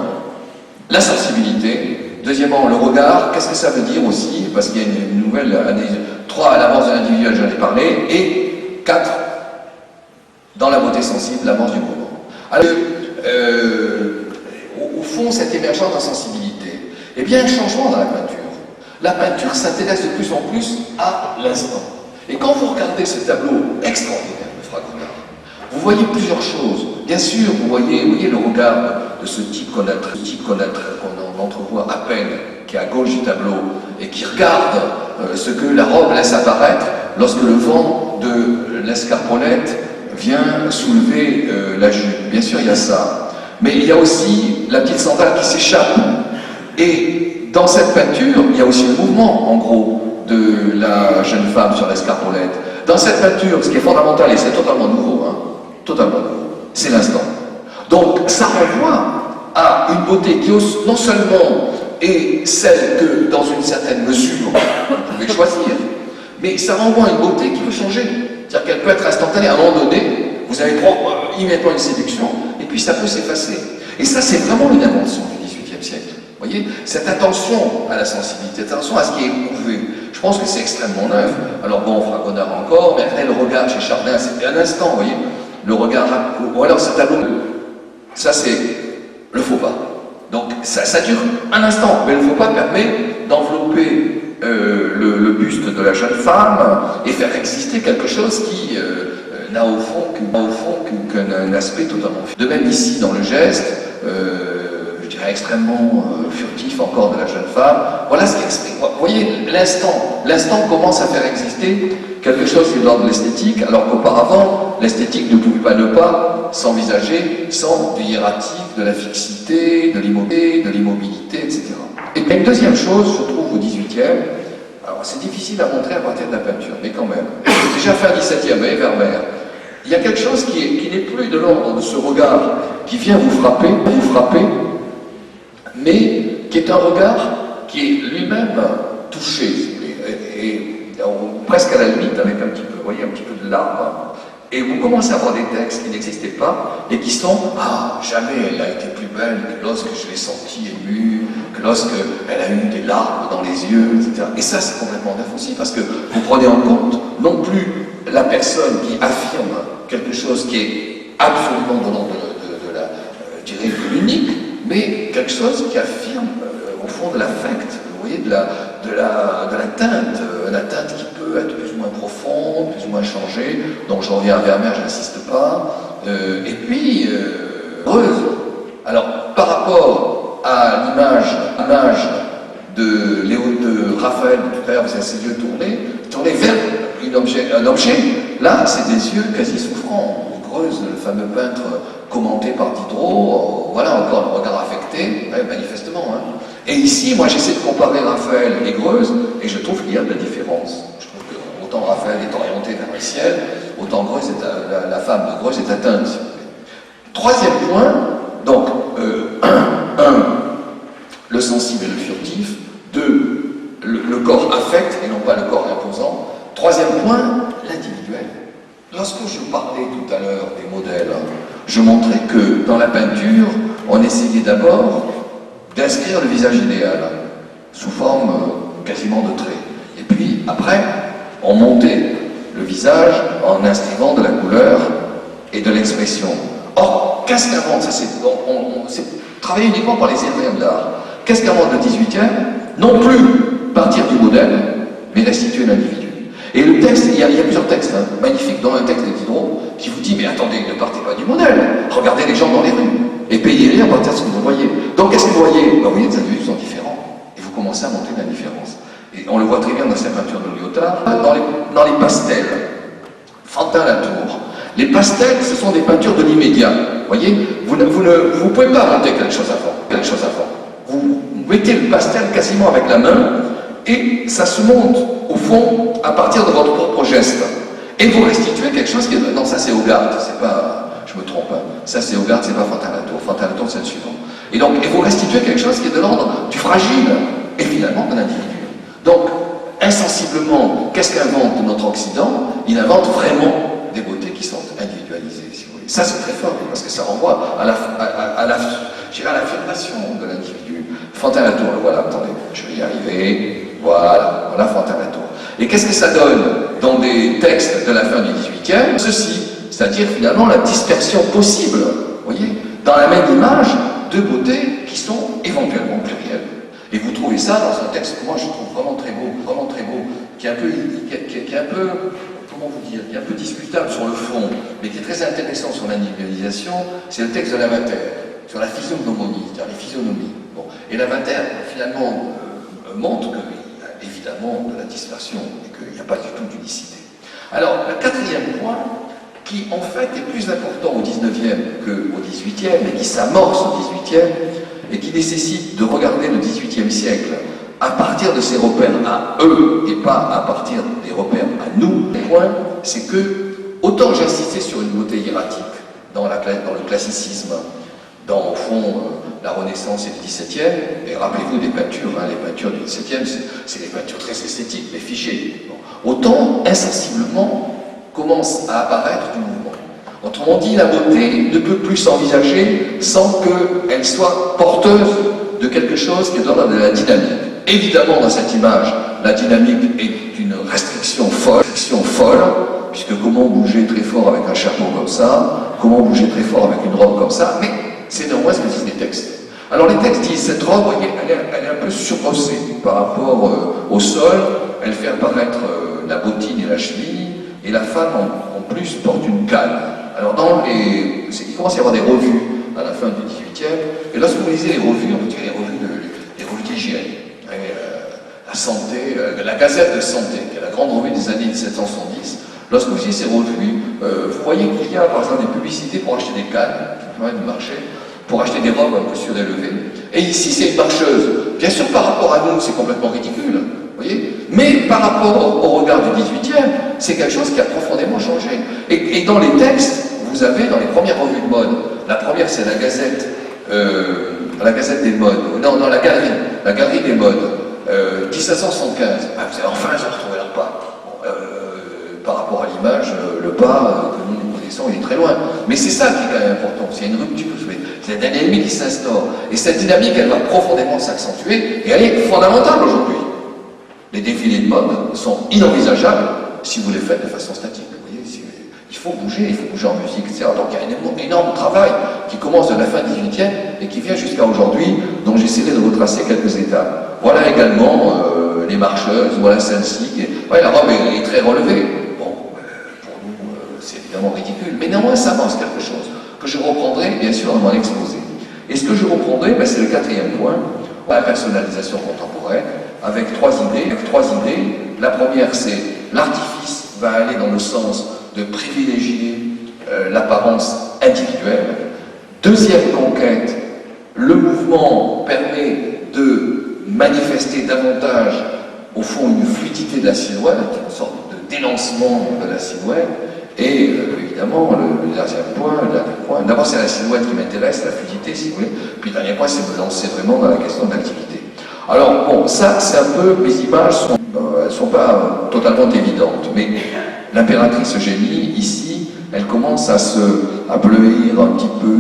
La sensibilité. Deuxièmement, le regard. Qu'est-ce que ça veut dire aussi? Parce qu'il y a une nouvelle analyse. 3, à l'avance de l'individuel, j'en ai parlé. Et 4, dans la beauté sensible, l'avance du mouvement. Alors, au fond, cette émergence de sensibilité, eh bien, un changement dans la peinture. La peinture s'intéresse de plus en plus à l'instant. Et quand vous regardez ce tableau extraordinaire de Fragonard, vous voyez plusieurs choses. Bien sûr, vous voyez le regard de ce type qu'on entrevoit à peine, qui est à gauche du tableau, et qui regarde ce que la robe laisse apparaître lorsque le vent de l'escarpolette vient soulever la jupe. Bien sûr, il y a ça. Mais il y a aussi la petite sandale qui s'échappe. Et dans cette peinture, il y a aussi le mouvement, en gros, de la jeune femme sur l'escarpolette. Dans cette peinture, ce qui est fondamental, et c'est totalement nouveau, totalement nouveau, c'est l'instant. Donc, ça renvoie à une beauté qui non seulement est celle que, dans une certaine mesure, vous pouvez choisir, mais ça renvoie à une beauté qui peut changer. C'est-à-dire qu'elle peut être instantanée. À un moment donné, vous avez immédiatement une séduction, et puis ça peut s'effacer. Et ça, c'est vraiment une invention du XVIIIe siècle. Vous voyez, cette attention à la sensibilité, cette attention à ce qui est éprouvé, je pense que c'est extrêmement neuf. Alors bon, Fragonard encore, mais après le regard chez Chardin, c'est un instant, vous voyez, le regard, ou alors ce tableau, ça c'est le faux pas. Donc ça dure un instant, mais le faux pas permet d'envelopper le buste de la jeune femme et faire exister quelque chose qui n'a au fond qu'un aspect totalement. De même ici, dans le geste, je dirais extrêmement furtif encore de la jeune femme. Voilà ce qui exprime. Vous voyez, l'instant commence à faire exister quelque chose qui est de l'ordre de l'esthétique, alors qu'auparavant, l'esthétique ne pouvait pas s'envisager sans du hiératique, de la fixité, de l'immobilité, etc. Et puis une deuxième chose, je trouve, au XVIIIe, alors c'est difficile à montrer à partir de la peinture, mais quand même, déjà fin XVIIe, et Vermeer, il y a quelque chose qui n'est plus de l'ordre de ce regard qui vient vous frapper, mais qui est un regard qui est lui-même touché, et presque à la limite avec un petit peu, vous voyez, un petit peu de larmes. Et vous commencez à voir des textes qui n'existaient pas et qui sont « Ah, jamais elle a été plus belle que lorsque je l'ai sentie émue, que lorsque elle a eu des larmes dans les yeux, etc. » Et ça, c'est complètement neuf aussi, parce que vous prenez en compte non plus la personne qui affirme quelque chose qui est absolument dans l'ordre de l'unique, mais quelque chose qui affirme au fond de l'affect, vous voyez, de la teinte qui peut être plus ou moins profonde, plus ou moins changée. Donc je reviens à Vermeer, je n'insiste pas. Et puis, heureuse. Alors, par rapport à l'image de Raphaël, tout à l'heure, vous avez ses yeux tournés vers un objet. Là, c'est des yeux quasi souffrants. Greuze, le fameux peintre commenté par Diderot, voilà encore le regard affecté, ouais, manifestement. Et ici, moi j'essaie de comparer Raphaël et Greuze, et je trouve qu'il y a de la différence. Je trouve que autant Raphaël est orienté vers le ciel, autant Greuze la femme de Greuze est atteinte. Troisième point, donc troisième point, l'individuel. Lorsque je parlais tout à l'heure des modèles, je montrais que dans la peinture, on essayait d'abord d'inscrire le visage idéal, sous forme quasiment de traits. Et puis, après, on montait le visage en inscrivant de la couleur et de l'expression. Or, qu'est-ce qu'invente ça? C'est travaillé uniquement par les historiens de l'art. Qu'est-ce qu'invente le 18e? Non plus partir du modèle, mais restituer l'individu. Et le texte, il y a plusieurs textes magnifiques, dont un texte de Diderot qui vous dit, mais attendez, ne partez pas du modèle, regardez les gens dans les rues, et payez-les à partir de ce que vous voyez. Donc qu'est-ce que vous voyez? Ben, vous voyez que les individus sont différents, et vous commencez à monter l'indifférence. Et on le voit très bien dans sa peinture de Lyotard, dans les pastels. Fantin-Latour. Les pastels, ce sont des peintures de l'immédiat. Vous voyez, vous ne pouvez pas monter quelque chose avant. Vous mettez le pastel quasiment avec la main, et ça se monte, au fond, à partir de votre propre geste. Et vous restituez quelque chose qui est... Non, ça c'est Hogarth, c'est pas... Je me trompe, hein. Ça c'est Hogarth, c'est pas Fantin-Latour. Fantin-Latour, c'est le suivant. Et donc, vous restituez quelque chose qui est de l'ordre du fragile, et finalement de l'individu. Donc, insensiblement, qu'est-ce qu'invente notre Occident? Il invente vraiment des beautés qui sont individualisées, si vous voulez. Ça c'est très fort, parce que ça renvoie à l'affirmation de l'individu. Fantin-Latour, le voilà, attendez, je vais y arriver. Voilà Fantin-Latour. Et qu'est-ce que ça donne dans des textes de la fin du XVIIIe? Ceci, c'est-à-dire finalement la dispersion possible, vous voyez, dans la même image, de beautés qui sont éventuellement plurielles. Et vous trouvez ça dans un texte que moi je trouve vraiment très beau, qui est un peu, comment vous dire, qui est un peu discutable sur le fond, mais qui est très intéressant sur l'individualisation, c'est le texte de Lavater, sur la physiognomonie, c'est-à-dire les physionomies. Bon. Et Lavater, finalement, montre qu'il y a évidemment de la dispersion et qu'il n'y a pas du tout d'unicité. Alors, le quatrième point, qui en fait est plus important au 19e qu'au 18e, et qui s'amorce au 18e, et qui nécessite de regarder le 18e siècle à partir de ses repères à eux, et pas à partir des repères à nous. Le point, c'est que, autant j'insistais sur une beauté hiératique dans le classicisme, dans, au fond, la Renaissance et le XVIIe, et rappelez-vous des peintures, les peintures du XVIIe, c'est des peintures très esthétiques, mais fichées. Bon. Autant, insensiblement, commence à apparaître du mouvement. Autrement dit, la beauté ne peut plus s'envisager sans qu'elle soit porteuse de quelque chose qui est de l'ordre de la dynamique. Évidemment, dans cette image, la dynamique est une restriction folle, puisque comment bouger très fort avec un chapeau comme ça, comment bouger très fort avec une robe comme ça, mais c'est néanmoins ce que disent les textes. Alors les textes disent, cette robe, elle est un peu surhaussée par rapport au sol, elle fait apparaître la bottine et la cheville, et la femme en plus porte une canne. Alors il commence à y avoir des revues à la fin du XVIIIe, et lorsque vous lisez les revues, on peut dire les revues d'hygiène, la santé, la Gazette de santé, qui est la grande revue des années 1770, lorsque vous lisez ces revues, vous voyez qu'il y a par exemple des publicités pour acheter des cannes, qui permettent de marcher, pour acheter des robes un peu surélevées. Et ici, c'est une marcheuse. Bien sûr, par rapport à nous, c'est complètement ridicule, vous voyez, mais par rapport au regard du XVIIIe, c'est quelque chose qui a profondément changé. Et dans les textes, vous avez dans les premières revues de mode, la première c'est la Gazette des modes, non, la galerie des modes, 1775, vous allez enfin retrouver leur pas. Par rapport à l'image, le pas que nous connaissons, il est très loin. Mais c'est ça qui est quand même important, c'est une rupture, c'est une dynamique qui s'instaure. Et cette dynamique, elle va profondément s'accentuer, et elle est fondamentale aujourd'hui. Les défilés de mode sont inenvisageables si vous les faites de façon statique. Vous voyez, il faut bouger en musique, etc. Donc il y a un énorme travail qui commence de la fin 18e et qui vient jusqu'à aujourd'hui, dont j'essaierai de retracer quelques étapes. Voilà également les marcheuses, voilà celle-ci. Ouais, la robe est très relevée. Bon, pour nous, c'est évidemment ridicule, mais néanmoins ça amorce quelque chose que je reprendrai bien sûr dans mon exposé. Et ce que je reprendrai, c'est le quatrième point, la personnalisation contemporaine, avec trois idées. La première, c'est l'artifice va aller dans le sens de privilégier l'apparence individuelle. Deuxième conquête, le mouvement permet de manifester davantage, au fond, une fluidité de la silhouette, une sorte de délancement de la silhouette. Et évidemment, le dernier point, d'abord c'est la silhouette qui m'intéresse, la fluidité si vous voulez, puis le dernier point c'est me lancer vraiment dans la question de l'activité. Alors bon, ça c'est un peu, mes images sont sont pas totalement évidentes. Mais l'impératrice Eugénie, ici, elle commence à bleuir un petit peu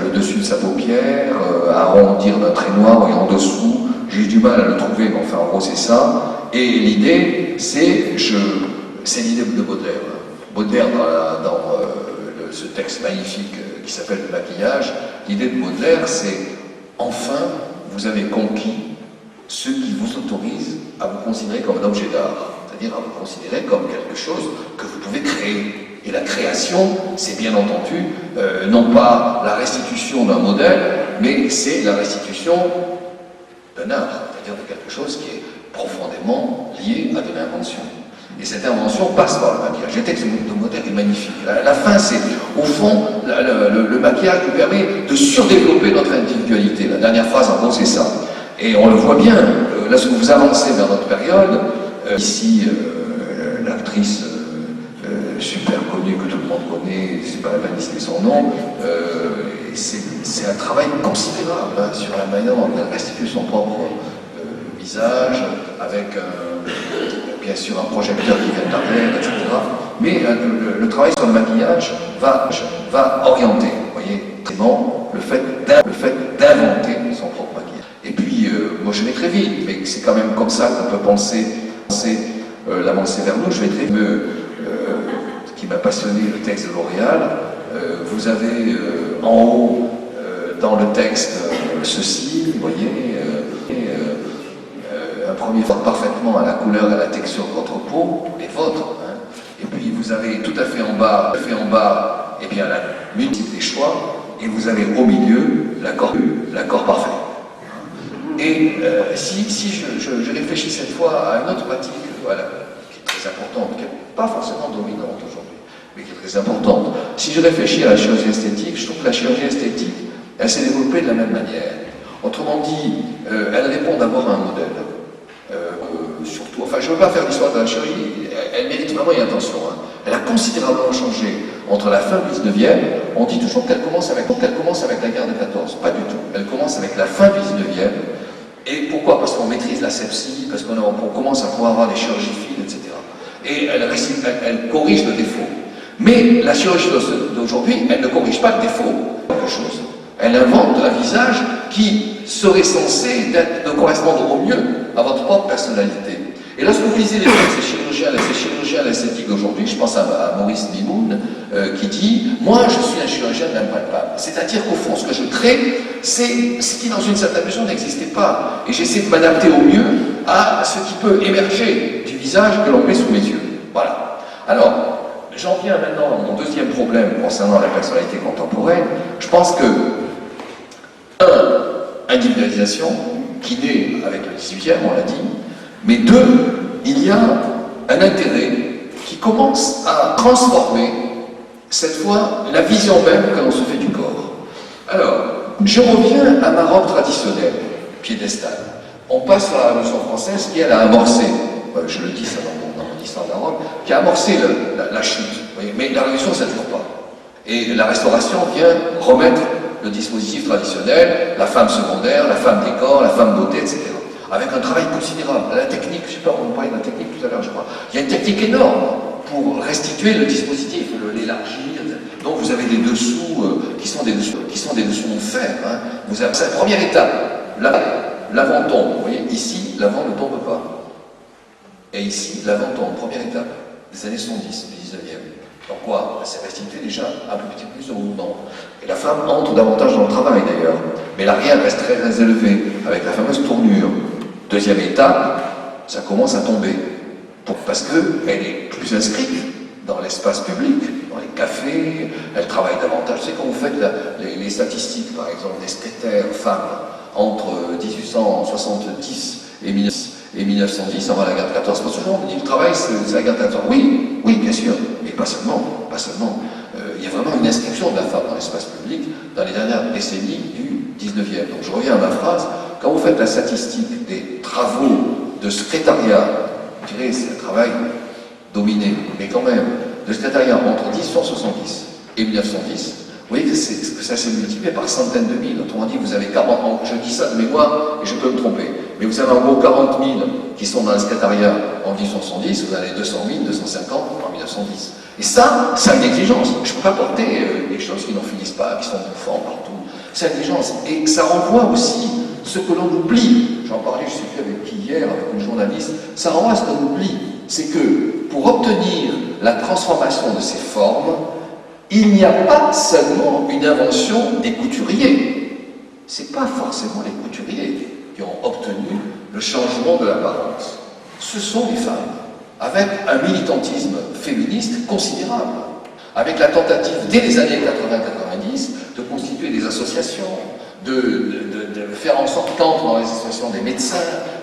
le dessus de sa paupière, à arrondir d'un trait noir, et en dessous, j'ai eu du mal à le trouver, mais enfin en gros c'est ça. Et l'idée, c'est l'idée de Baudelaire. Baudelaire, dans ce texte magnifique qui s'appelle Le maquillage, l'idée de Baudelaire, c'est enfin, vous avez conquis ce qui vous autorise à vous considérer comme un objet d'art, c'est-à-dire à vous considérer comme quelque chose que vous pouvez créer. Et la création, c'est bien entendu, non pas la restitution d'un modèle, mais c'est la restitution d'un art, c'est-à-dire de quelque chose qui est profondément lié à de l'invention. Et cette invention passe par le maquillage. Le texte de Baudelaire est magnifique. La fin, c'est, au fond, le maquillage nous permet de surdévelopper notre individualité. La dernière phrase, en gros, c'est ça. Et on le voit bien, lorsque vous avancez vers notre période, ici, l'actrice super connue que tout le monde connaît, c'est pas la peine de citer son nom, c'est un travail considérable hein, sur la manière dont elle restitue son propre visage, avec bien sûr un projecteur qui vient d'arrière, etc. Mais le travail sur le maquillage va orienter, vous voyez, vraiment le fait d'inventer son propre maquillage. Et puis, moi je vais très vite, mais c'est quand même comme ça qu'on peut penser l'avancée vers nous. Je vais très vite, qui m'a passionné le texte de L'Oréal. Vous avez en haut dans le texte ceci, vous voyez, un premier phare parfaitement à la couleur et à la texture de votre peau, les vôtres. Hein. Et puis vous avez tout à fait en bas, et bien la multitude des choix, et vous avez au milieu l'accord parfait. Et si je réfléchis cette fois à une autre pratique, voilà, qui est très importante, qui n'est pas forcément dominante aujourd'hui, mais qui est très importante. Si je réfléchis à la chirurgie esthétique, je trouve que la chirurgie esthétique, elle s'est développée de la même manière. Autrement dit, elle répond d'abord à un modèle. Surtout, enfin, je ne veux pas faire l'histoire de la chirurgie, elle mérite vraiment une attention. Hein. Elle a considérablement changé entre la fin du 19e. On dit toujours qu'elle commence avec la guerre de 14. Pas du tout. Elle commence avec la fin du 19e. Et pourquoi? Parce qu'on maîtrise la sepsie, parce qu'on commence à pouvoir avoir des chirurgies fines, etc. Et elle corrige le défaut. Mais la chirurgie d'aujourd'hui, elle ne corrige pas le défaut. Quelque chose. Elle invente un visage qui serait censé de correspondre au mieux à votre propre personnalité. Et lorsque vous lisez les textes des chirurgiens esthétiques d'aujourd'hui, je pense à Maurice Mimoun, qui dit « Moi, je suis un chirurgien de l'impalpable ». C'est-à-dire qu'au fond, ce que je crée, c'est ce qui, dans une certaine mesure, n'existait pas. Et j'essaie de m'adapter au mieux à ce qui peut émerger du visage que l'on met sous mes yeux. Voilà. Alors, j'en viens maintenant à mon deuxième problème concernant la personnalité contemporaine. Je pense que, individualisation, qui naît avec le 18e, on l'a dit, mais deux, il y a un intérêt qui commence à transformer, cette fois, la vision même que l'on se fait du corps. Alors, je reviens à ma robe traditionnelle, piédestale. On passe sur la Révolution française qui, elle, a amorcé, je le dis ça dans mon histoire de la robe, qui a amorcé la chute. Mais la Révolution, ça ne dure pas. Et la Restauration vient remettre le dispositif traditionnel, la femme secondaire, la femme décor, la femme beauté, etc. Avec un travail considérable. La technique, je ne sais pas, on parlait de la technique tout à l'heure, je crois. Il y a une technique énorme pour restituer le dispositif, l'élargir. Donc vous avez des dessous qui sont des dessous en fer. Hein. Vous avez cette première étape. L'avant tombe. Vous voyez, ici, l'avant ne tombe pas. Et ici, l'avant tombe. Première étape. Des années 70, du 19e. Donc quoi? C'est restitué déjà un petit peu plus au mouvement. Et la femme entre davantage dans le travail d'ailleurs. Mais l'arrière reste très, très élevé, avec la fameuse tournure. Deuxième étape, ça commence à tomber. Parce qu'elle est plus inscrite dans l'espace public, dans les cafés, elle travaille davantage. C'est quand vous faites les statistiques, par exemple, des secrétaires femmes entre 1870 et 1910, avant la guerre de 14. Parce que on dit le travail, c'est la guerre de 14. Oui, bien sûr, mais pas seulement. Il y a vraiment une inscription de la femme dans l'espace public dans les dernières décennies du 19e. Donc je reviens à ma phrase, quand vous faites la statistique des travaux de secrétariat, je dirais c'est un travail dominé, mais quand même, de secrétariat entre 1870 et 1910, vous voyez que ça s'est multiplié par centaines de mille. Autrement dit, vous avez 40 ans, je dis ça de mémoire et je peux me tromper, mais vous avez en gros 40 000 qui sont dans le secrétariat en 1970, vous en avez 200 000, 250 en 1910. Et ça, c'est une exigence. Je ne peux pas porter des choses qui n'en finissent pas, qui sont bouffants partout. C'est une exigence. Et ça renvoie aussi ce que l'on oublie. J'en parlais, je ne sais plus avec qui hier, avec une journaliste. Ça renvoie à ce qu'on oublie. C'est que pour obtenir la transformation de ces formes, il n'y a pas seulement une invention des couturiers. Ce n'est pas forcément les couturiers qui ont obtenu le changement de l'apparence. Ce sont les femmes, avec un militantisme féministe considérable, avec la tentative dès les années 80-90 de constituer des associations, de faire en sorte qu'entrent dans les associations des médecins,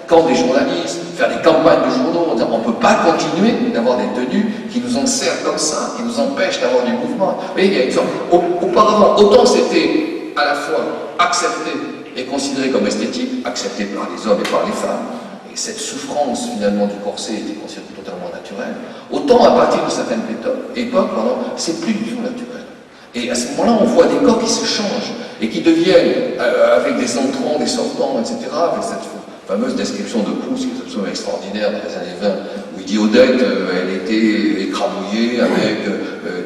qu'entrent des journalistes, faire des campagnes de journaux, on ne peut pas continuer d'avoir des tenues qui nous enserrent comme ça, qui nous empêchent d'avoir du mouvement. Vous voyez, il y a une sorte, auparavant, autant c'était à la fois accepté et considéré comme esthétique, accepté par les hommes et par les femmes, et cette souffrance finalement du corset était considérée totalement naturelle, autant à partir de certaines époques, c'est plus du tout naturel. Et à ce moment-là, on voit des corps qui se changent et qui deviennent, avec des entrants, des sortants, etc., avec cette fameuse description de Proust, qui est absolument extraordinaire dans les années 20, où il dit Odette, elle était écrabouillée avec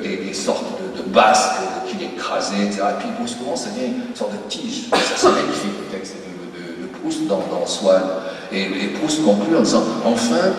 des sortes de basques qui l'écrasaient, etc. Et puis brusquement, ça devient une sorte de tige. Ça, c'est magnifique, le texte de Proust dans Swann. Et Proust conclut en disant enfin,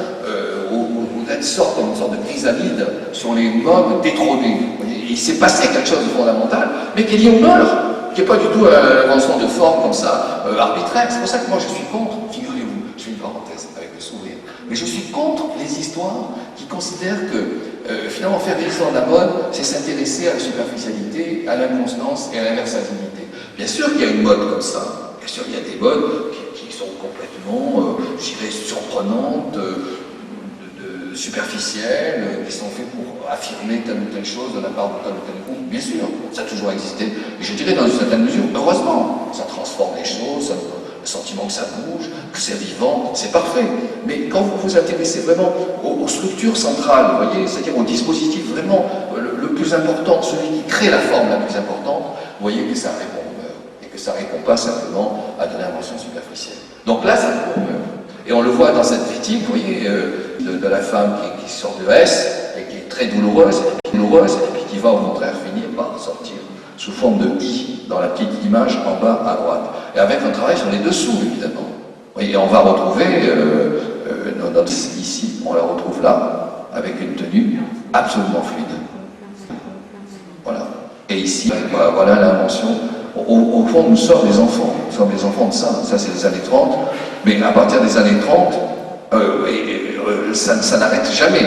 Odette sort comme une sorte de chrysalide sur les modes détrônés. Il s'est passé quelque chose de fondamental, mais qui est lié au meurtre, qui n'est pas du tout l'invention de forme comme ça, arbitraire. C'est pour ça que moi je suis contre, figurez-vous, je fais une parenthèse avec le sourire, mais je suis contre les histoires qui considèrent que finalement faire des histoires de la mode, c'est s'intéresser à la superficialité, à l'inconstance et à l'inversatilité. Bien sûr qu'il y a une mode comme ça, bien sûr il y a des modes qui sont complètement, je dirais, surprenantes, superficielles, qui sont faits pour affirmer telle ou telle chose de la part de tel ou tel groupe. Bien sûr, ça a toujours existé. Et je dirais dans une certaine mesure, heureusement, ça transforme les choses, ça donne le sentiment que ça bouge, que c'est vivant, c'est parfait. Mais quand vous vous intéressez vraiment aux structures centrales, vous voyez, c'est-à-dire au dispositif vraiment le plus important, celui qui crée la forme la plus importante, vous voyez que ça répond au meurtre, et que ça ne répond pas simplement à de l'invention superficielle. Donc là, ça répond au meurtre. Et on le voit dans cette critique, vous voyez, de la femme qui sort de S et qui est très douloureuse, et puis qui va au contraire finir par sortir sous forme de I dans la petite image en bas à droite. Et avec un travail sur les dessous, évidemment. Et on va retrouver notre ici, on la retrouve là, avec une tenue absolument fluide. Voilà. Et ici, voilà l'invention. Au fond, nous sommes des enfants. Nous sommes des enfants de ça. Ça, c'est les années 30. Mais à partir des années 30, ça n'arrête jamais.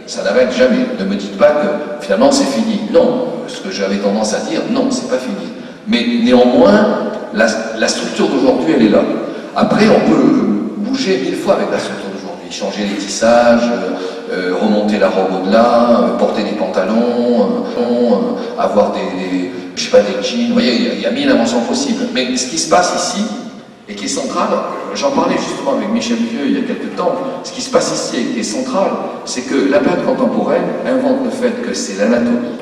Ça n'arrête jamais. Ne me dites pas que finalement c'est fini. Non. Ce que j'avais tendance à dire, non, c'est pas fini. Mais néanmoins, la structure d'aujourd'hui, elle est là. Après, on peut bouger 1000 fois avec la structure d'aujourd'hui. Changer les tissages, remonter la robe au-delà, porter des pantalons, avoir je sais pas, des jeans. Vous voyez, il y a 1000 inventions possibles. Mais ce qui se passe ici, et qui est central, j'en parlais justement avec Michel Vieux il y a quelques temps, ce qui se passe ici et qui est central, c'est que la période contemporaine invente le fait que c'est l'anatomie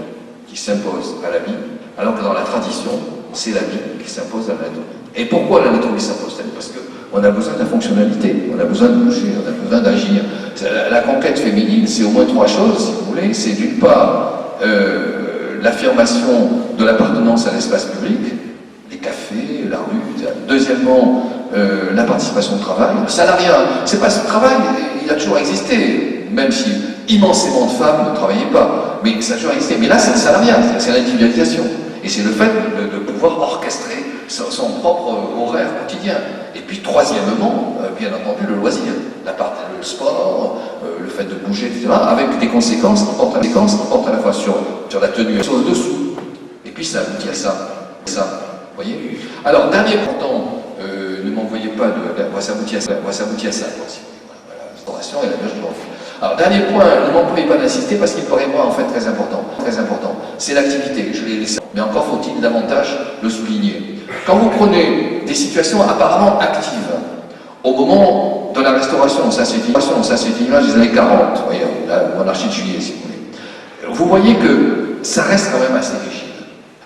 qui s'impose à la vie, alors que dans la tradition, c'est la vie qui s'impose à l'anatomie. Et pourquoi l'anatomie s'impose-t-elle? Parce qu'on a besoin de la fonctionnalité, on a besoin de bouger, on a besoin d'agir. La conquête féminine, c'est au moins 3 choses, si vous voulez. C'est d'une part l'affirmation de l'appartenance à l'espace public, les cafés, la rue. Deuxièmement, la participation au travail. Le salariat, c'est pas ce travail, il a toujours existé, même si immensément de femmes ne travaillaient pas, mais ça a toujours existé. Mais là, c'est le salariat, c'est l'individualisation. Et c'est le fait de pouvoir orchestrer son propre horaire quotidien. Et puis, troisièmement, bien entendu, le loisir, le sport, le fait de bouger, etc., avec des conséquences qui portent à la fois sur la tenue et sur le dessous. Et puis, ça aboutit à ça. Vous voyez? Alors, dernier pourtant, ne m'envoyez pas ça aboutit à ça. Voilà, l'instauration et la mèche de l'enfant. Alors, dernier point, ne m'employez pas d'insister parce qu'il me paraît, moi, en fait, très important. C'est l'activité. Je l'ai laissé. Mais encore faut-il davantage le souligner. Quand vous prenez des situations apparemment actives, au moment de la restauration, ça c'est l'image des années 40, vous voyez, la monarchie de Juillet, si vous voulez. Vous voyez que ça reste quand même assez rigide.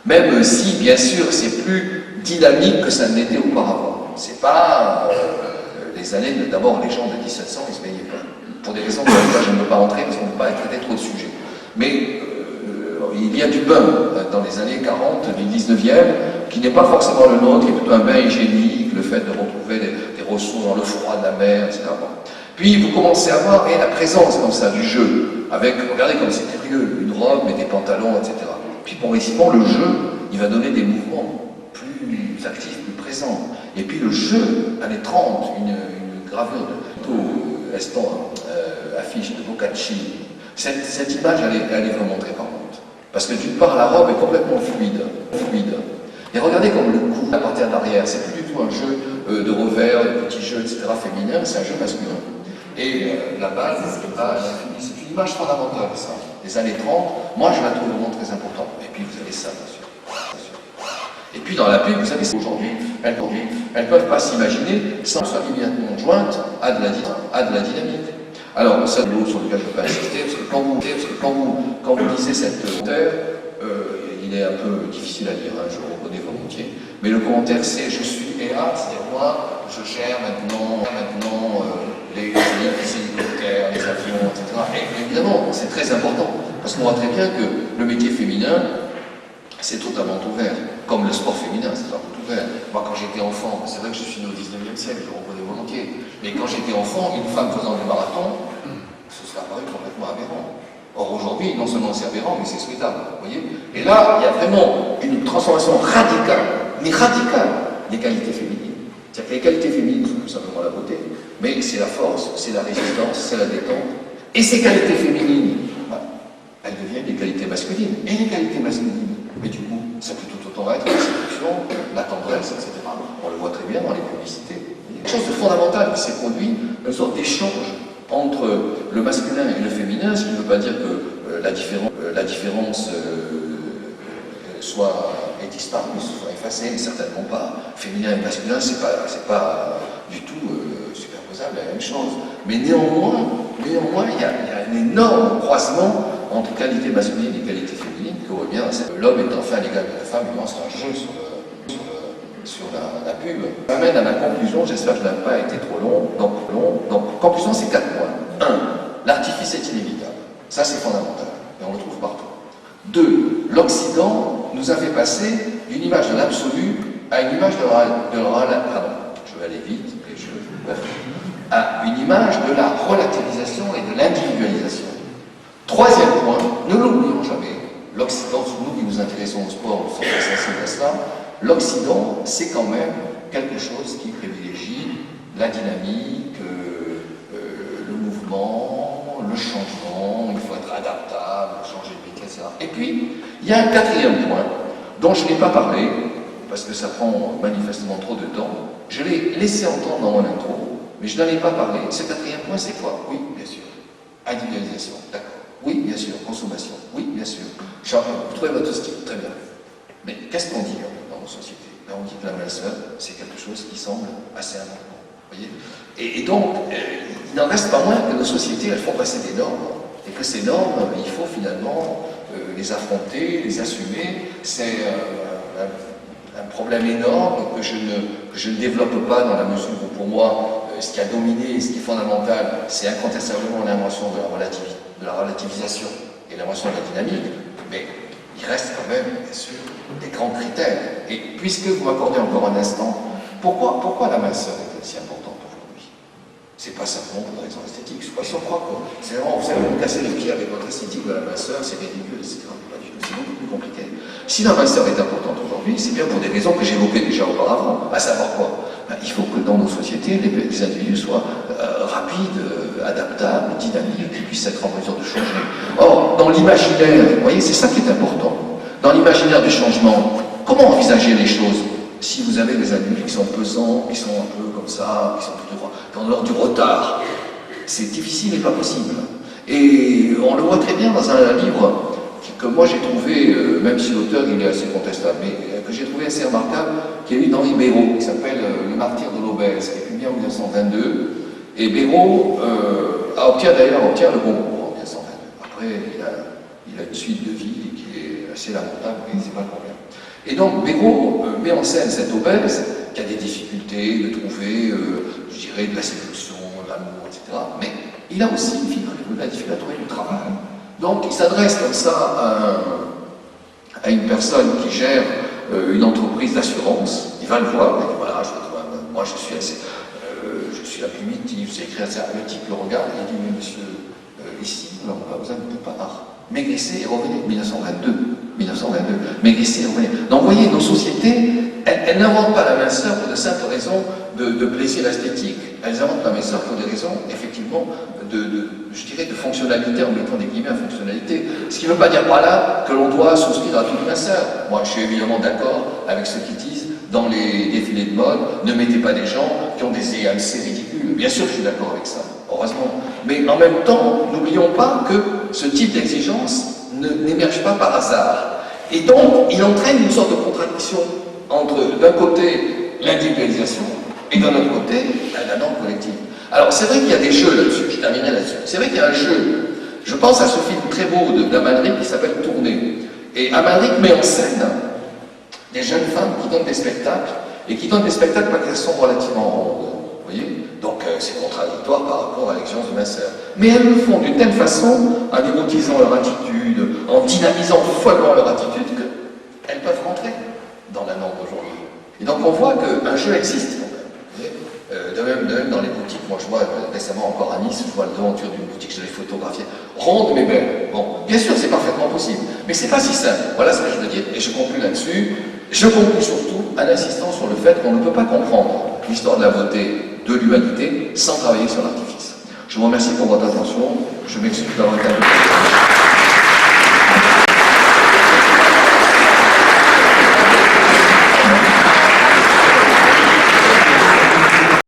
Même si, bien sûr, c'est plus dynamique que ça ne l'était auparavant. C'est pas les années, d'abord les gens de 1700, ils se baignaient pas. Pour des raisons dans lesquelles je ne veux pas entrer, parce qu'on ne peut pas traiter trop de sujets. Mais il y a du bain dans les années 40 du 19e, qui n'est pas forcément le nôtre, qui est plutôt un bain hygiénique, le fait de retrouver des ressources dans le froid de la mer, etc. Puis vous commencez à voir la présence comme ça du jeu, avec, regardez comme c'est curieux, une robe et des pantalons, etc. Puis progressivement, le jeu, il va donner des mouvements plus actifs, plus présents. Et puis le jeu, années 30, une gravure de affiche de Boccacci. Cette image, elle est vraiment très parlante. Parce que d'une part, la robe est complètement fluide. Et regardez comme le cou, à partir de l'arrière, c'est plus du tout un jeu de revers, de petits jeux, etc. féminin, c'est un jeu masculin. Et la base, c'est une image fondamentale, ça. Les années 30, moi je la trouve vraiment très importante. Et puis vous avez ça, bien sûr. Et puis dans la pub, vous savez, aujourd'hui, elles ne peuvent pas s'imaginer sans soit immédiatement jointe à de la dynamique. Alors, ça, l'autre sur lequel je ne veux pas insister, parce que quand vous lisez cette commentaire, il est un peu difficile à lire, hein, je le reconnais volontiers, mais le commentaire c'est « je suis EA », c'est-à-dire moi, je gère maintenant les hélicoptères, les avions, etc. Et évidemment, c'est très important, parce qu'on voit très bien que le métier féminin, c'est totalement ouvert, comme le sport féminin, c'est totalement ouvert. Moi, quand j'étais enfant, c'est vrai que je suis né au 19e siècle, je le reconnais volontiers, mais quand j'étais enfant, une femme faisant du marathon, ce serait apparu complètement aberrant. Or, aujourd'hui, non seulement c'est aberrant, mais c'est souhaitable, vous voyez. Et là, il y a vraiment une transformation radicale des qualités féminines. C'est-à-dire que les qualités féminines sont tout simplement la beauté, mais c'est la force, c'est la résistance, c'est la détente. Et ces qualités féminines, elles deviennent des qualités masculines. Et les qualités masculines, mais du coup, ça peut tout autant être la séduction, la tendresse, etc. On le voit très bien dans les publicités. Il y a quelque chose de fondamental qui s'est produit, une sorte d'échange entre le masculin et le féminin, ce qui ne veut pas dire que la différence est disparue, soit effacée, certainement pas. Féminin et masculin, c'est pas du tout superposable à la même chose. Mais néanmoins, il y a un énorme croisement entre qualité masculine et qualité féminine, que voit bien, l'homme est enfin l'égal de la femme, il lance un jeu sur la pub. Ça m'amène à ma conclusion, j'espère que je n'ai pas été trop long. Donc, conclusion, c'est 4 points. 1. L'artifice est inévitable. Ça, c'est fondamental, et on le trouve partout. 2. L'Occident nous a fait passer d'une image de l'absolu à une image à une image de la relativisation et de l'individualisation. 3e point, ne l'oublions jamais, l'Occident, nous qui nous intéressons au sport, nous sommes sensibles à cela, l'Occident, c'est quand même quelque chose qui privilégie la dynamique, le mouvement, le changement, il faut être adaptable, changer de métier, etc. Et puis, il y a un 4e point, dont je n'ai pas parlé, parce que ça prend manifestement trop de temps. Je l'ai laissé entendre dans mon intro, mais je n'en ai pas parlé. Ce 4e point, c'est quoi? Oui, bien sûr. Individualisation, d'accord. Oui, bien sûr. Consommation, oui, bien sûr. Vous trouvez votre style, très bien. Mais qu'est-ce qu'on dit dans nos sociétés? Là, on dit que la minceur, c'est quelque chose qui semble assez important. Voyez, et donc, il n'en reste pas moins que nos sociétés, elles font passer des normes. Et que ces normes, il faut finalement les affronter, les assumer. C'est un problème énorme que je ne développe pas dans la mesure où, pour moi, ce qui a dominé, ce qui est fondamental, c'est incontestablement l'invention de la relativisation et l'invention de la dynamique, mais il reste quand même, bien sûr, des grands critères. Et puisque vous m'accordez encore un instant, pourquoi la minceur est si importante aujourd'hui? C'est pas simplement pour des raisons esthétiques. Je ne suis pas sûr de croire que c'est vraiment, vous savez, vous cassez les pieds avec votre esthétique de la minceur, c'est ridicule, etc. C'est beaucoup plus compliqué. Si la minceur est importante aujourd'hui, c'est bien pour des raisons que j'évoquais déjà auparavant. À savoir quoi? Il faut que dans nos sociétés, les individus soient rapides, adaptables, dynamiques, qui puissent être en mesure de changer. Or, dans l'imaginaire, vous voyez, c'est ça qui est important. Dans l'imaginaire du changement, comment envisager les choses si vous avez des individus qui sont pesants, qui sont un peu comme ça, qui sont plutôt dans l'ordre du retard? C'est difficile et pas possible. Et on le voit très bien dans un livre que moi j'ai trouvé, même si l'auteur il est assez contestable, mais que j'ai trouvé assez remarquable, qui est lu d'Henri Béraud, qui s'appelle Le martyr de l'obèse, qui est publié en 1922. Et Béraud obtient le concours en 1922. Après, il a une suite de vie qui est assez lamentable, mais c'est pas le problème. Et donc Béraud met en scène cette obèse qui a des difficultés de trouver, je dirais, de la séduction, de l'amour, etc. Mais il a aussi une difficulté à trouver du travail. Donc il s'adresse comme ça à une personne qui gère une entreprise d'assurance. Il va le voir, il dit voilà, moi je suis la primitive, c'est écrit ça. Le type le regarde et il dit mais monsieur, ici, alors, vous avez un peu pas maigrissez et revenez. 1922. Maigrissez et revenez. Donc vous voyez, nos sociétés, elles n'inventent pas la minceur pour de simples raisons de plaisir esthétique. Elles inventent la minceur pour des raisons, effectivement, je dirais, de fonctionnalité, en mettant des guillemets à fonctionnalité. Ce qui ne veut pas dire par là que l'on doit souscrire à toute minceur. Moi, je suis évidemment d'accord avec ceux qui disent, dans les défilés de mode, ne mettez pas des gens qui ont des EMC ridicules. Bien sûr, je suis d'accord avec ça, heureusement. Mais en même temps, n'oublions pas que ce type d'exigence n'émerge pas par hasard. Et donc, il entraîne une sorte de contradiction entre, d'un côté, l'individualisation, et d'un autre côté, la norme collective. Alors, c'est vrai qu'il y a des jeux là-dessus, je terminerai là-dessus. C'est vrai qu'il y a un jeu. Je pense à ce film très beau d'Amalric qui s'appelle Tournée. Et Amalric met en scène des jeunes femmes qui donnent des spectacles, et qui donnent des spectacles malgré qu'elles sont relativement rondes. Vous voyez? Donc c'est contradictoire par rapport à l'exigence de minceur. Mais elles le font d'une telle façon, en érotisant leur attitude, en dynamisant follement leur attitude, qu'elles peuvent rentrer dans la norme d'aujourd'hui. Et donc on voit qu'un jeu existe quand même. De même dans les boutiques, moi je vois récemment encore à Nice, je vois la devanture d'une boutique, je l'ai photographiée, ronde mais belle. Bon, bien sûr c'est parfaitement possible, mais c'est pas si simple. Voilà ce que je veux dire, et je conclue là-dessus. Je conclue surtout en insistant sur le fait qu'on ne peut pas comprendre l'histoire de la beauté, de l'humanité, sans travailler sur l'artifice. Je vous remercie pour votre attention, je m'excuse d'avoir été un peu